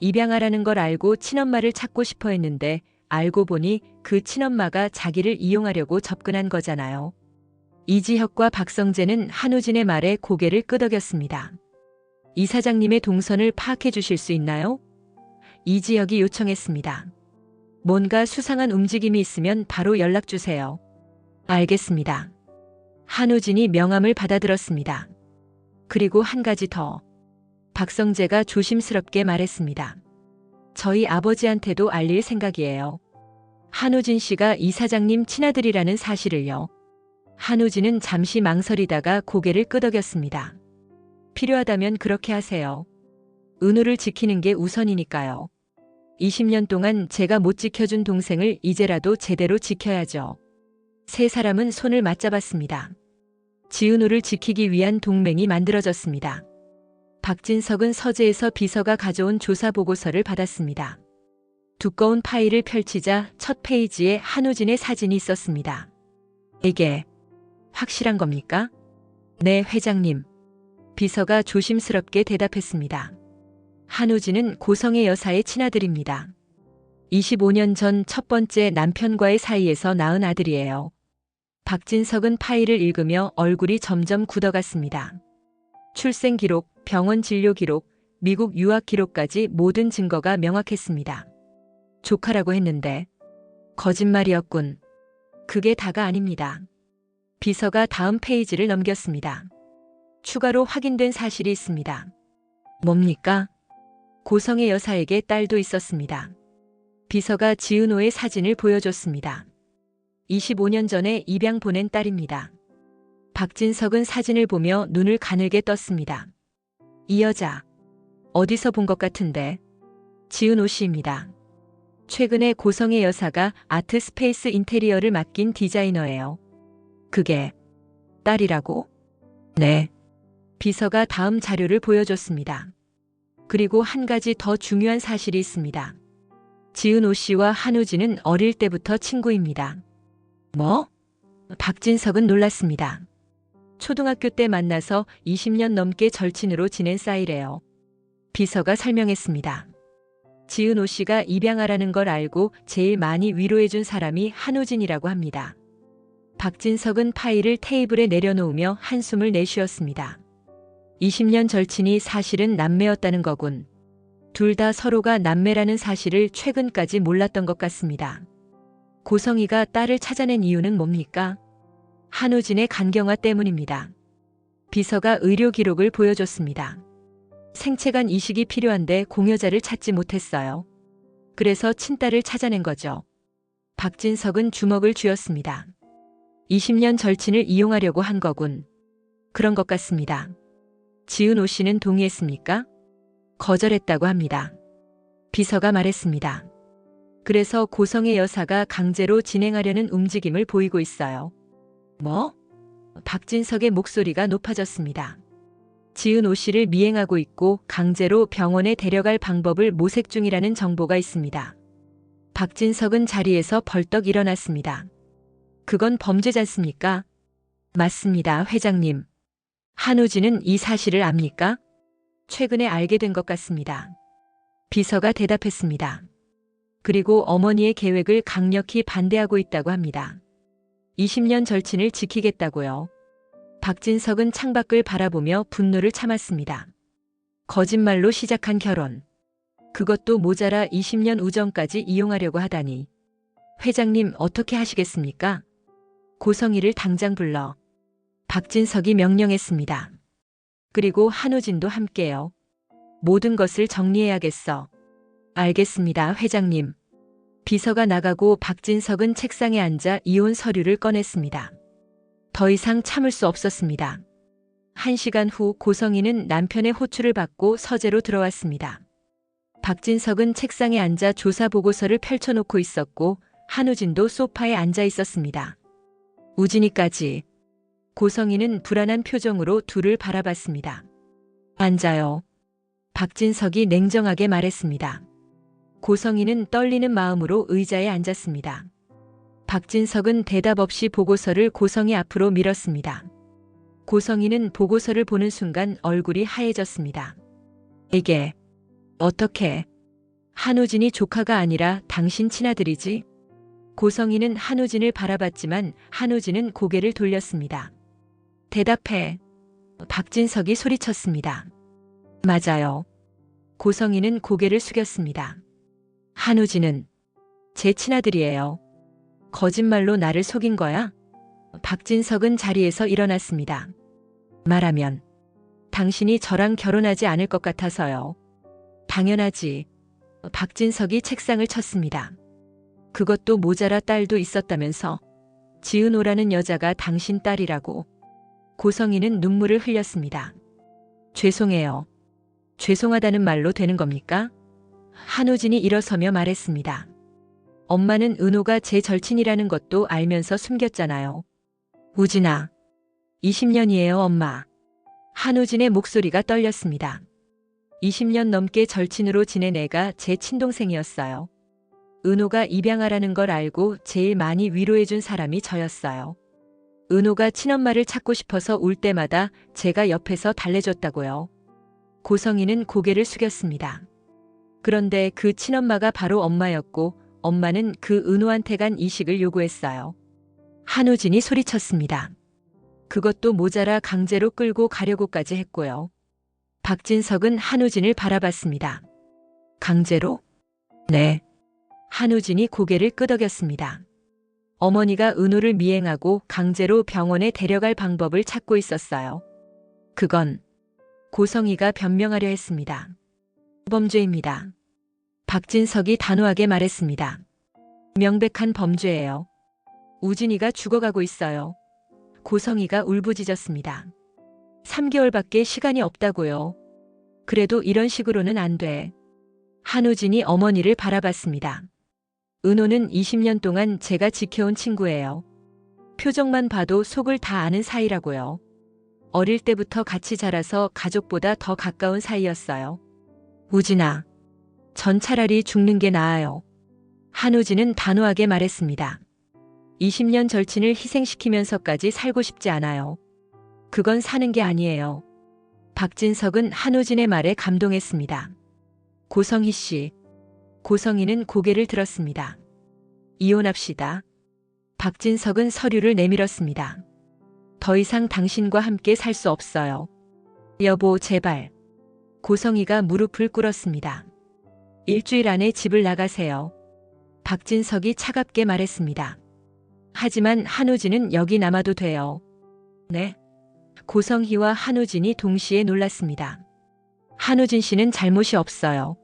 입양하라는 걸 알고 친엄마를 찾고 싶어 했는데 알고 보니 그 친엄마가 자기를 이용하려고 접근한 거잖아요. 이지혁과 박성재는 한우진의 말에 고개를 끄덕였습니다. 이사장님의 동선을 파악해 주실 수 있나요? 이지혁이 요청했습니다. 뭔가 수상한 움직임이 있으면 바로 연락 주세요. 알겠습니다. 한우진이 명함을 받아들었습니다. 그리고 한 가지 더. 박성재가 조심스럽게 말했습니다. 저희 아버지한테도 알릴 생각이에요. 한우진 씨가 이사장님 친아들이라는 사실을요. 한우진은 잠시 망설이다가 고개를 끄덕였습니다. 필요하다면 그렇게 하세요. 은호를 지키는 게 우선이니까요. 20년 동안 제가 못 지켜준 동생을 이제라도 제대로 지켜야죠. 세 사람은 손을 맞잡았습니다. 지은호를 지키기 위한 동맹이 만들어졌습니다. 박진석은 서재에서 비서가 가져온 조사 보고서를 받았습니다. 두꺼운 파일을 펼치자 첫 페이지에 한우진의 사진이 있었습니다. 이게 확실한 겁니까? 네, 회장님. 비서가 조심스럽게 대답했습니다. 한우진은 고성의 여사의 친아들입니다. 25년 전 첫 번째 남편과의 사이에서 낳은 아들이에요. 박진석은 파일을 읽으며 얼굴이 점점 굳어갔습니다. 출생 기록, 병원 진료 기록, 미국 유학 기록까지 모든 증거가 명확했습니다. 조카라고 했는데 거짓말이었군. 그게 다가 아닙니다. 비서가 다음 페이지를 넘겼습니다. 추가로 확인된 사실이 있습니다. 뭡니까? 고성의 여사에게 딸도 있었습니다. 비서가 지은호의 사진을 보여줬습니다. 25년 전에 입양 보낸 딸입니다. 박진석은 사진을 보며 눈을 가늘게 떴습니다. 이 여자, 어디서 본 것 같은데? 지은호 씨입니다. 최근에 고성의 여사가 아트 스페이스 인테리어를 맡긴 디자이너예요. 그게 딸이라고? 네. 비서가 다음 자료를 보여줬습니다. 그리고 한 가지 더 중요한 사실이 있습니다. 지은호 씨와 한우진은 어릴 때부터 친구입니다. 뭐? 박진석은 놀랐습니다. 초등학교 때 만나서 20년 넘게 절친으로 지낸 사이래요. 비서가 설명했습니다. 지은호 씨가 입양하라는 걸 알고 제일 많이 위로해준 사람이 한우진이라고 합니다. 박진석은 파일을 테이블에 내려놓으며 한숨을 내쉬었습니다. 20년 절친이 사실은 남매였다는 거군. 둘 다 서로가 남매라는 사실을 최근까지 몰랐던 것 같습니다. 고성이가 딸을 찾아낸 이유는 뭡니까? 한우진의 간경화 때문입니다. 비서가 의료 기록을 보여줬습니다. 생체간 이식이 필요한데 공여자를 찾지 못했어요. 그래서 친딸을 찾아낸 거죠. 박진석은 주먹을 쥐었습니다. 20년 절친을 이용하려고 한 거군. 그런 것 같습니다. 지은호 씨는 동의했습니까? 거절했다고 합니다. 비서가 말했습니다. 그래서 고성의 여사가 강제로 진행하려는 움직임을 보이고 있어요. 뭐? 박진석의 목소리가 높아졌습니다. 지은호 씨를 미행하고 있고 강제로 병원에 데려갈 방법을 모색 중이라는 정보가 있습니다. 박진석은 자리에서 벌떡 일어났습니다. 그건 범죄잖습니까? 맞습니다, 회장님. 한우진은 이 사실을 압니까? 최근에 알게 된 것 같습니다. 비서가 대답했습니다. 그리고 어머니의 계획을 강력히 반대하고 있다고 합니다. 20년 절친을 지키겠다고요. 박진석은 창밖을 바라보며 분노를 참았습니다. 거짓말로 시작한 결혼. 그것도 모자라 20년 우정까지 이용하려고 하다니. 회장님 어떻게 하시겠습니까? 고성이를 당장 불러. 박진석이 명령했습니다. 그리고 한우진도 함께요. 모든 것을 정리해야겠어. 알겠습니다, 회장님. 비서가 나가고 박진석은 책상에 앉아 이혼 서류를 꺼냈습니다. 더 이상 참을 수 없었습니다. 1시간 후 고성희는 남편의 호출을 받고 서재로 들어왔습니다. 박진석은 책상에 앉아 조사 보고서를 펼쳐놓고 있었고 한우진도 소파에 앉아 있었습니다. 우진이까지. 고성희는 불안한 표정으로 둘을 바라봤습니다. 앉아요. 박진석이 냉정하게 말했습니다. 고성희는 떨리는 마음으로 의자에 앉았습니다. 박진석은 대답 없이 보고서를 고성희 앞으로 밀었습니다. 고성희는 보고서를 보는 순간 얼굴이 하얘졌습니다. 이게 어떻게? 한우진이 조카가 아니라 당신 친아들이지? 고성희는 한우진을 바라봤지만 한우진은 고개를 돌렸습니다. 대답해. 박진석이 소리쳤습니다. 맞아요. 고성희는 고개를 숙였습니다. 한우진은 제 친아들이에요. 거짓말로 나를 속인 거야? 박진석은 자리에서 일어났습니다. 말하면 당신이 저랑 결혼하지 않을 것 같아서요. 당연하지. 박진석이 책상을 쳤습니다. 그것도 모자라 딸도 있었다면서. 지은호라는 여자가 당신 딸이라고. 고성희는 눈물을 흘렸습니다. 죄송해요. 죄송하다는 말로 되는 겁니까? 한우진이 일어서며 말했습니다. 엄마는 은호가 제 절친이라는 것도 알면서 숨겼잖아요. 우진아. 20년이에요, 엄마. 한우진의 목소리가 떨렸습니다. 20년 넘게 절친으로 지낸 애가 제 친동생이었어요. 은호가 입양하라는 걸 알고 제일 많이 위로해준 사람이 저였어요. 은호가 친엄마를 찾고 싶어서 울 때마다 제가 옆에서 달래줬다고요. 고성희는 고개를 숙였습니다. 그런데 그 친엄마가 바로 엄마였고 엄마는 그 은호한테 간 이식을 요구했어요. 한우진이 소리쳤습니다. 그것도 모자라 강제로 끌고 가려고까지 했고요. 박진석은 한우진을 바라봤습니다. 강제로? 네. 한우진이 고개를 끄덕였습니다. 어머니가 은호를 미행하고 강제로 병원에 데려갈 방법을 찾고 있었어요. 그건 고성희가 변명하려 했습니다. 범죄입니다. 박진석이 단호하게 말했습니다. 명백한 범죄예요. 우진이가 죽어가고 있어요. 고성희가 울부짖었습니다. 3개월밖에 시간이 없다고요. 그래도 이런 식으로는 안 돼. 한우진이 어머니를 바라봤습니다. 은호는 20년 동안 제가 지켜온 친구예요. 표정만 봐도 속을 다 아는 사이라고요. 어릴 때부터 같이 자라서 가족보다 더 가까운 사이였어요. 우진아, 전 차라리 죽는 게 나아요. 한우진은 단호하게 말했습니다. 20년 절친을 희생시키면서까지 살고 싶지 않아요. 그건 사는 게 아니에요. 박진석은 한우진의 말에 감동했습니다. 고성희 씨. 고성희는 고개를 들었습니다. 이혼합시다. 박진석은 서류를 내밀었습니다. 더 이상 당신과 함께 살 수 없어요. 여보, 제발. 고성희가 무릎을 꿇었습니다. 일주일 안에 집을 나가세요. 박진석이 차갑게 말했습니다. 하지만 한우진은 여기 남아도 돼요. 네? 고성희와 한우진이 동시에 놀랐습니다. 한우진 씨는 잘못이 없어요.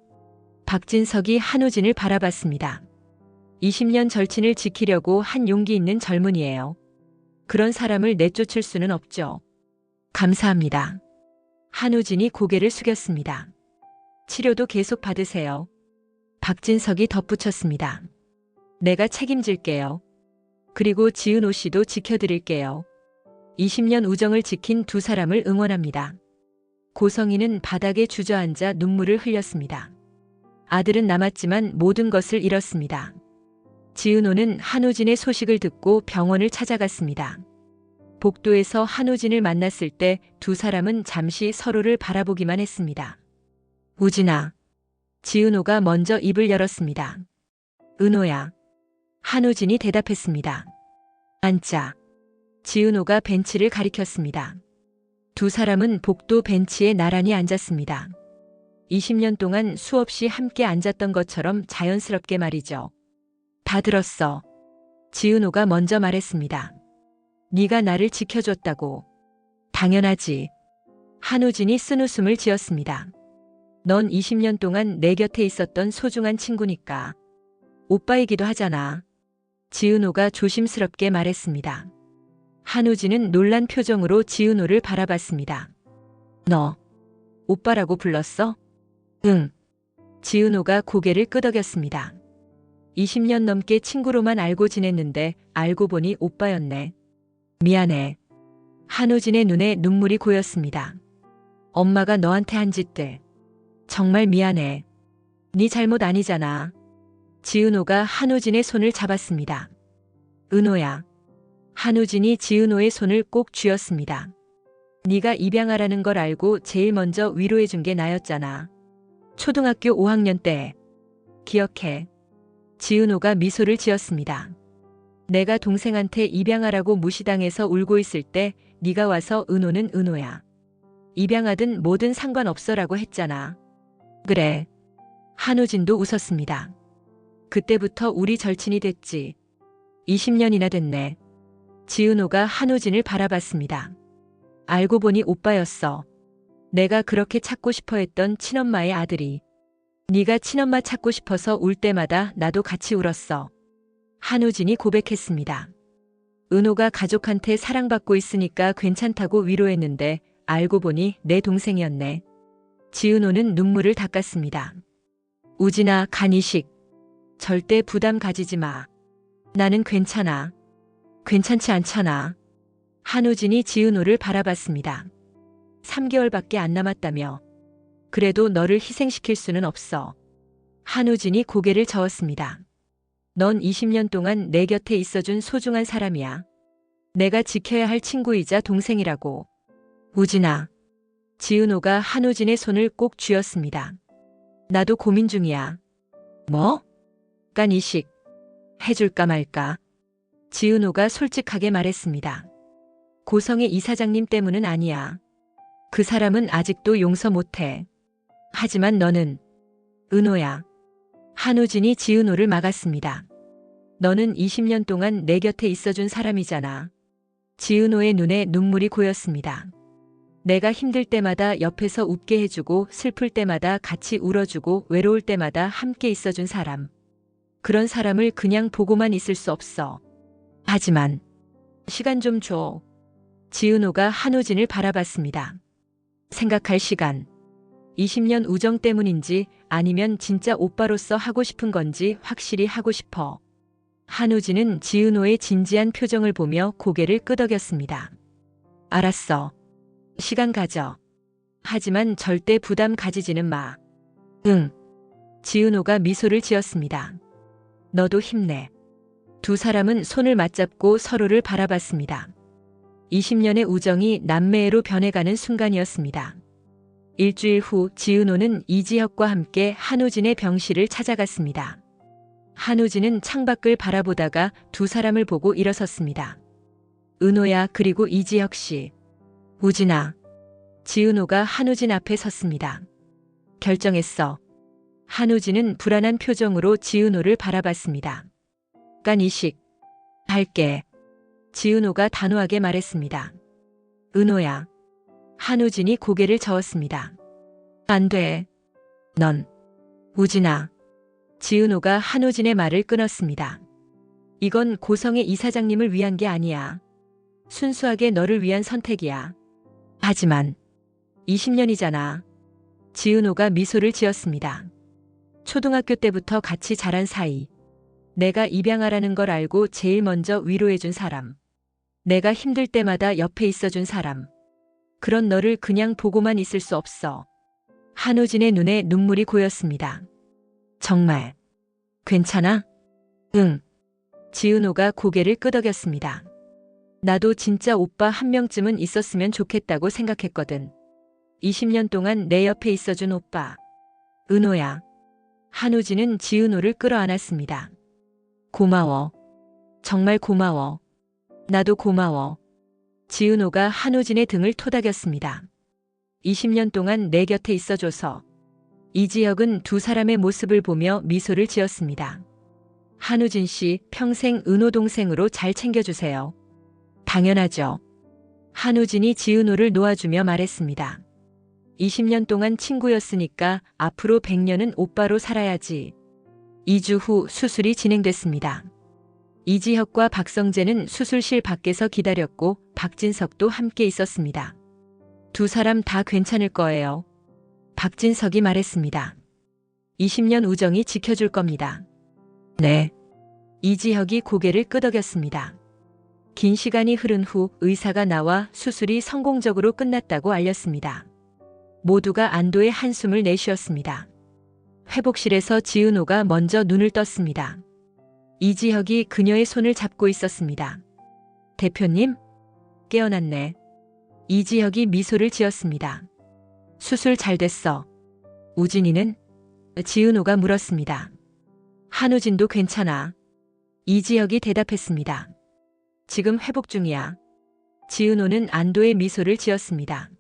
박진석이 한우진을 바라봤습니다. 20년 절친을 지키려고 한 용기 있는 젊은이에요. 그런 사람을 내쫓을 수는 없죠. 감사합니다. 한우진이 고개를 숙였습니다. 치료도 계속 받으세요. 박진석이 덧붙였습니다. 내가 책임질게요. 그리고 지은호 씨도 지켜드릴게요. 20년 우정을 지킨 두 사람을 응원합니다. 고성희는 바닥에 주저앉아 눈물을 흘렸습니다. 아들은 남았지만 모든 것을 잃었습니다. 지은호는 한우진의 소식을 듣고 병원을 찾아갔습니다. 복도에서 한우진을 만났을 때 두 사람은 잠시 서로를 바라보기만 했습니다. 우진아. 지은호가 먼저 입을 열었습니다. 은호야. 한우진이 대답했습니다. 앉자. 지은호가 벤치를 가리켰습니다. 두 사람은 복도 벤치에 나란히 앉았습니다. 20년 동안 수없이 함께 앉았던 것처럼 자연스럽게 말이죠. 다 들었어. 지은호가 먼저 말했습니다. 네가 나를 지켜줬다고. 당연하지. 한우진이 쓴웃음을 지었습니다. 넌 20년 동안 내 곁에 있었던 소중한 친구니까. 오빠이기도 하잖아. 지은호가 조심스럽게 말했습니다. 한우진은 놀란 표정으로 지은호를 바라봤습니다. 너, 오빠라고 불렀어? 응. 지은호가 고개를 끄덕였습니다. 20년 넘게 친구로만 알고 지냈는데 알고 보니 오빠였네. 미안해. 한우진의 눈에 눈물이 고였습니다. 엄마가 너한테 한 짓들. 정말 미안해. 네 잘못 아니잖아. 지은호가 한우진의 손을 잡았습니다. 은호야. 한우진이 지은호의 손을 꼭 쥐었습니다. 네가 입양하라는 걸 알고 제일 먼저 위로해 준 게 나였잖아. 초등학교 5학년 때. 기억해. 지은호가 미소를 지었습니다. 내가 동생한테 입양하라고 무시당해서 울고 있을 때 네가 와서 은호는 은호야. 입양하든 뭐든 상관없어라고 했잖아. 그래. 한우진도 웃었습니다. 그때부터 우리 절친이 됐지. 20년이나 됐네. 지은호가 한우진을 바라봤습니다. 알고 보니 오빠였어. 내가 그렇게 찾고 싶어 했던 친엄마의 아들이. 네가 친엄마 찾고 싶어서 울 때마다 나도 같이 울었어. 한우진이 고백했습니다. 은호가 가족한테 사랑받고 있으니까 괜찮다고 위로했는데 알고 보니 내 동생이었네. 지은호는 눈물을 닦았습니다. 우진아, 간이식. 절대 부담 가지지 마. 나는 괜찮아. 괜찮지 않잖아. 한우진이 지은호를 바라봤습니다. 3개월밖에 안 남았다며. 그래도 너를 희생시킬 수는 없어. 한우진이 고개를 저었습니다. 넌 20년 동안 내 곁에 있어준 소중한 사람이야. 내가 지켜야 할 친구이자 동생이라고. 우진아. 지은호가 한우진의 손을 꼭 쥐었습니다. 나도 고민 중이야. 뭐? 간이식. 해줄까 말까. 지은호가 솔직하게 말했습니다. 고성의 이사장님 때문은 아니야. 그 사람은 아직도 용서 못해. 하지만 너는 은호야. 한우진이 지은호를 막았습니다. 너는 20년 동안 내 곁에 있어준 사람이잖아. 지은호의 눈에 눈물이 고였습니다. 내가 힘들 때마다 옆에서 웃게 해주고 슬플 때마다 같이 울어주고 외로울 때마다 함께 있어준 사람. 그런 사람을 그냥 보고만 있을 수 없어. 하지만 시간 좀 줘. 지은호가 한우진을 바라봤습니다. 생각할 시간. 20년 우정 때문인지 아니면 진짜 오빠로서 하고 싶은 건지 확실히 하고 싶어. 한우진은 지은호의 진지한 표정을 보며 고개를 끄덕였습니다. 알았어. 시간 가져. 하지만 절대 부담 가지지는 마. 응. 지은호가 미소를 지었습니다. 너도 힘내. 두 사람은 손을 맞잡고 서로를 바라봤습니다. 20년의 우정이 남매애로 변해가는 순간이었습니다. 일주일 후 지은호는 이지혁과 함께 한우진의 병실을 찾아갔습니다. 한우진은 창밖을 바라보다가 두 사람을 보고 일어섰습니다. 은호야, 그리고 이지혁 씨. 우진아. 지은호가 한우진 앞에 섰습니다. 결정했어. 한우진은 불안한 표정으로 지은호를 바라봤습니다. 간이식. 할게. 지은호가 단호하게 말했습니다. 은호야. 한우진이 고개를 저었습니다. 안 돼. 넌. 우진아. 지은호가 한우진의 말을 끊었습니다. 이건 고성의 이사장님을 위한 게 아니야. 순수하게 너를 위한 선택이야. 하지만 20년이잖아. 지은호가 미소를 지었습니다. 초등학교 때부터 같이 자란 사이. 내가 입양하라는 걸 알고 제일 먼저 위로해준 사람. 내가 힘들 때마다 옆에 있어준 사람. 그런 너를 그냥 보고만 있을 수 없어. 한우진의 눈에 눈물이 고였습니다. 정말. 괜찮아? 응. 지은호가 고개를 끄덕였습니다. 나도 진짜 오빠 한 명쯤은 있었으면 좋겠다고 생각했거든. 20년 동안 내 옆에 있어준 오빠. 은호야. 한우진은 지은호를 끌어안았습니다. 고마워. 정말 고마워. 나도 고마워. 지은호가 한우진의 등을 토닥였습니다. 20년 동안 내 곁에 있어줘서. 이지혁은 두 사람의 모습을 보며 미소를 지었습니다. 한우진 씨, 평생 은호 동생으로 잘 챙겨주세요. 당연하죠. 한우진이 지은호를 놓아주며 말했습니다. 20년 동안 친구였으니까 앞으로 100년은 오빠로 살아야지. 2주 후 수술이 진행됐습니다. 이지혁과 박성재는 수술실 밖에서 기다렸고 박진석도 함께 있었습니다. 두 사람 다 괜찮을 거예요. 박진석이 말했습니다. 20년 우정이 지켜줄 겁니다. 네. 이지혁이 고개를 끄덕였습니다. 긴 시간이 흐른 후 의사가 나와 수술이 성공적으로 끝났다고 알렸습니다. 모두가 안도의 한숨을 내쉬었습니다. 회복실에서 지은호가 먼저 눈을 떴습니다. 이지혁이 그녀의 손을 잡고 있었습니다. 대표님? 깨어났네. 이지혁이 미소를 지었습니다. 수술 잘 됐어. 우진이는? 지은호가 물었습니다. 한우진도 괜찮아. 이지혁이 대답했습니다. 지금 회복 중이야. 지은호는 안도의 미소를 지었습니다.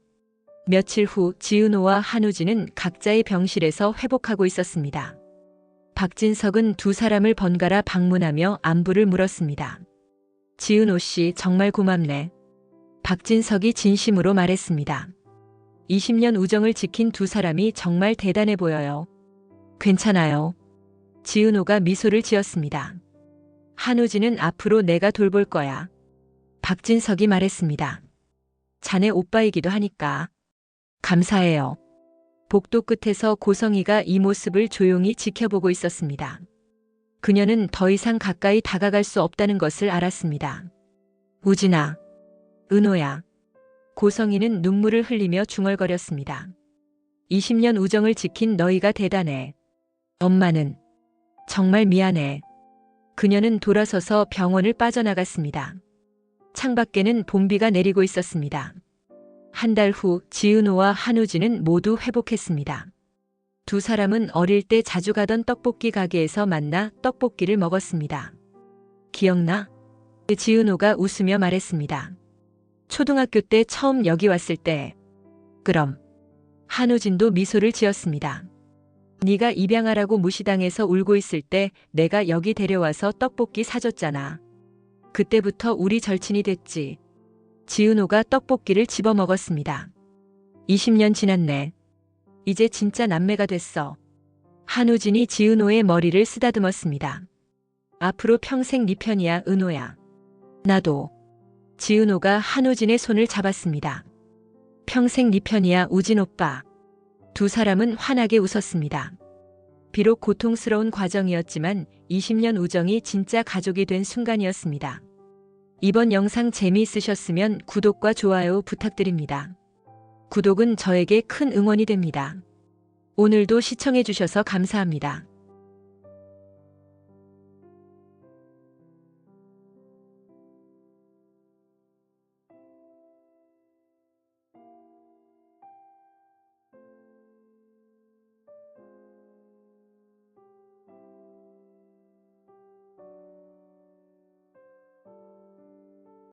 며칠 후 지은호와 한우진은 각자의 병실에서 회복하고 있었습니다. 박진석은 두 사람을 번갈아 방문하며 안부를 물었습니다. 지은호 씨 정말 고맙네. 박진석이 진심으로 말했습니다. 20년 우정을 지킨 두 사람이 정말 대단해 보여요. 괜찮아요. 지은호가 미소를 지었습니다. 한우진은 앞으로 내가 돌볼 거야. 박진석이 말했습니다. 자네 오빠이기도 하니까. 감사해요. 복도 끝에서 고성이가 이 모습을 조용히 지켜보고 있었습니다. 그녀는 더 이상 가까이 다가갈 수 없다는 것을 알았습니다. 우진아, 은호야. 고성이는 눈물을 흘리며 중얼거렸습니다. 20년 우정을 지킨 너희가 대단해. 엄마는 정말 미안해. 그녀는 돌아서서 병원을 빠져나갔습니다. 창밖에는 봄비가 내리고 있었습니다. 한 달 후 지은호와 한우진은 모두 회복했습니다. 두 사람은 어릴 때 자주 가던 떡볶이 가게에서 만나 떡볶이를 먹었습니다. 기억나? 지은호가 웃으며 말했습니다. 초등학교 때 처음 여기 왔을 때. 그럼. 한우진도 미소를 지었습니다. 네가 입양하라고 무시당해서 울고 있을 때 내가 여기 데려와서 떡볶이 사줬잖아. 그때부터 우리 절친이 됐지. 지은호가 떡볶이를 집어 먹었습니다. 20년 지났네. 이제 진짜 남매가 됐어. 한우진이 지은호의 머리를 쓰다듬었습니다. 앞으로 평생 네 편이야, 은호야. 나도. 지은호가 한우진의 손을 잡았습니다. 평생 네 편이야, 우진 오빠. 두 사람은 환하게 웃었습니다. 비록 고통스러운 과정이었지만 20년 우정이 진짜 가족이 된 순간이었습니다. 이번 영상 재미있으셨으면 구독과 좋아요 부탁드립니다. 구독은 저에게 큰 응원이 됩니다. 오늘도 시청해주셔서 감사합니다.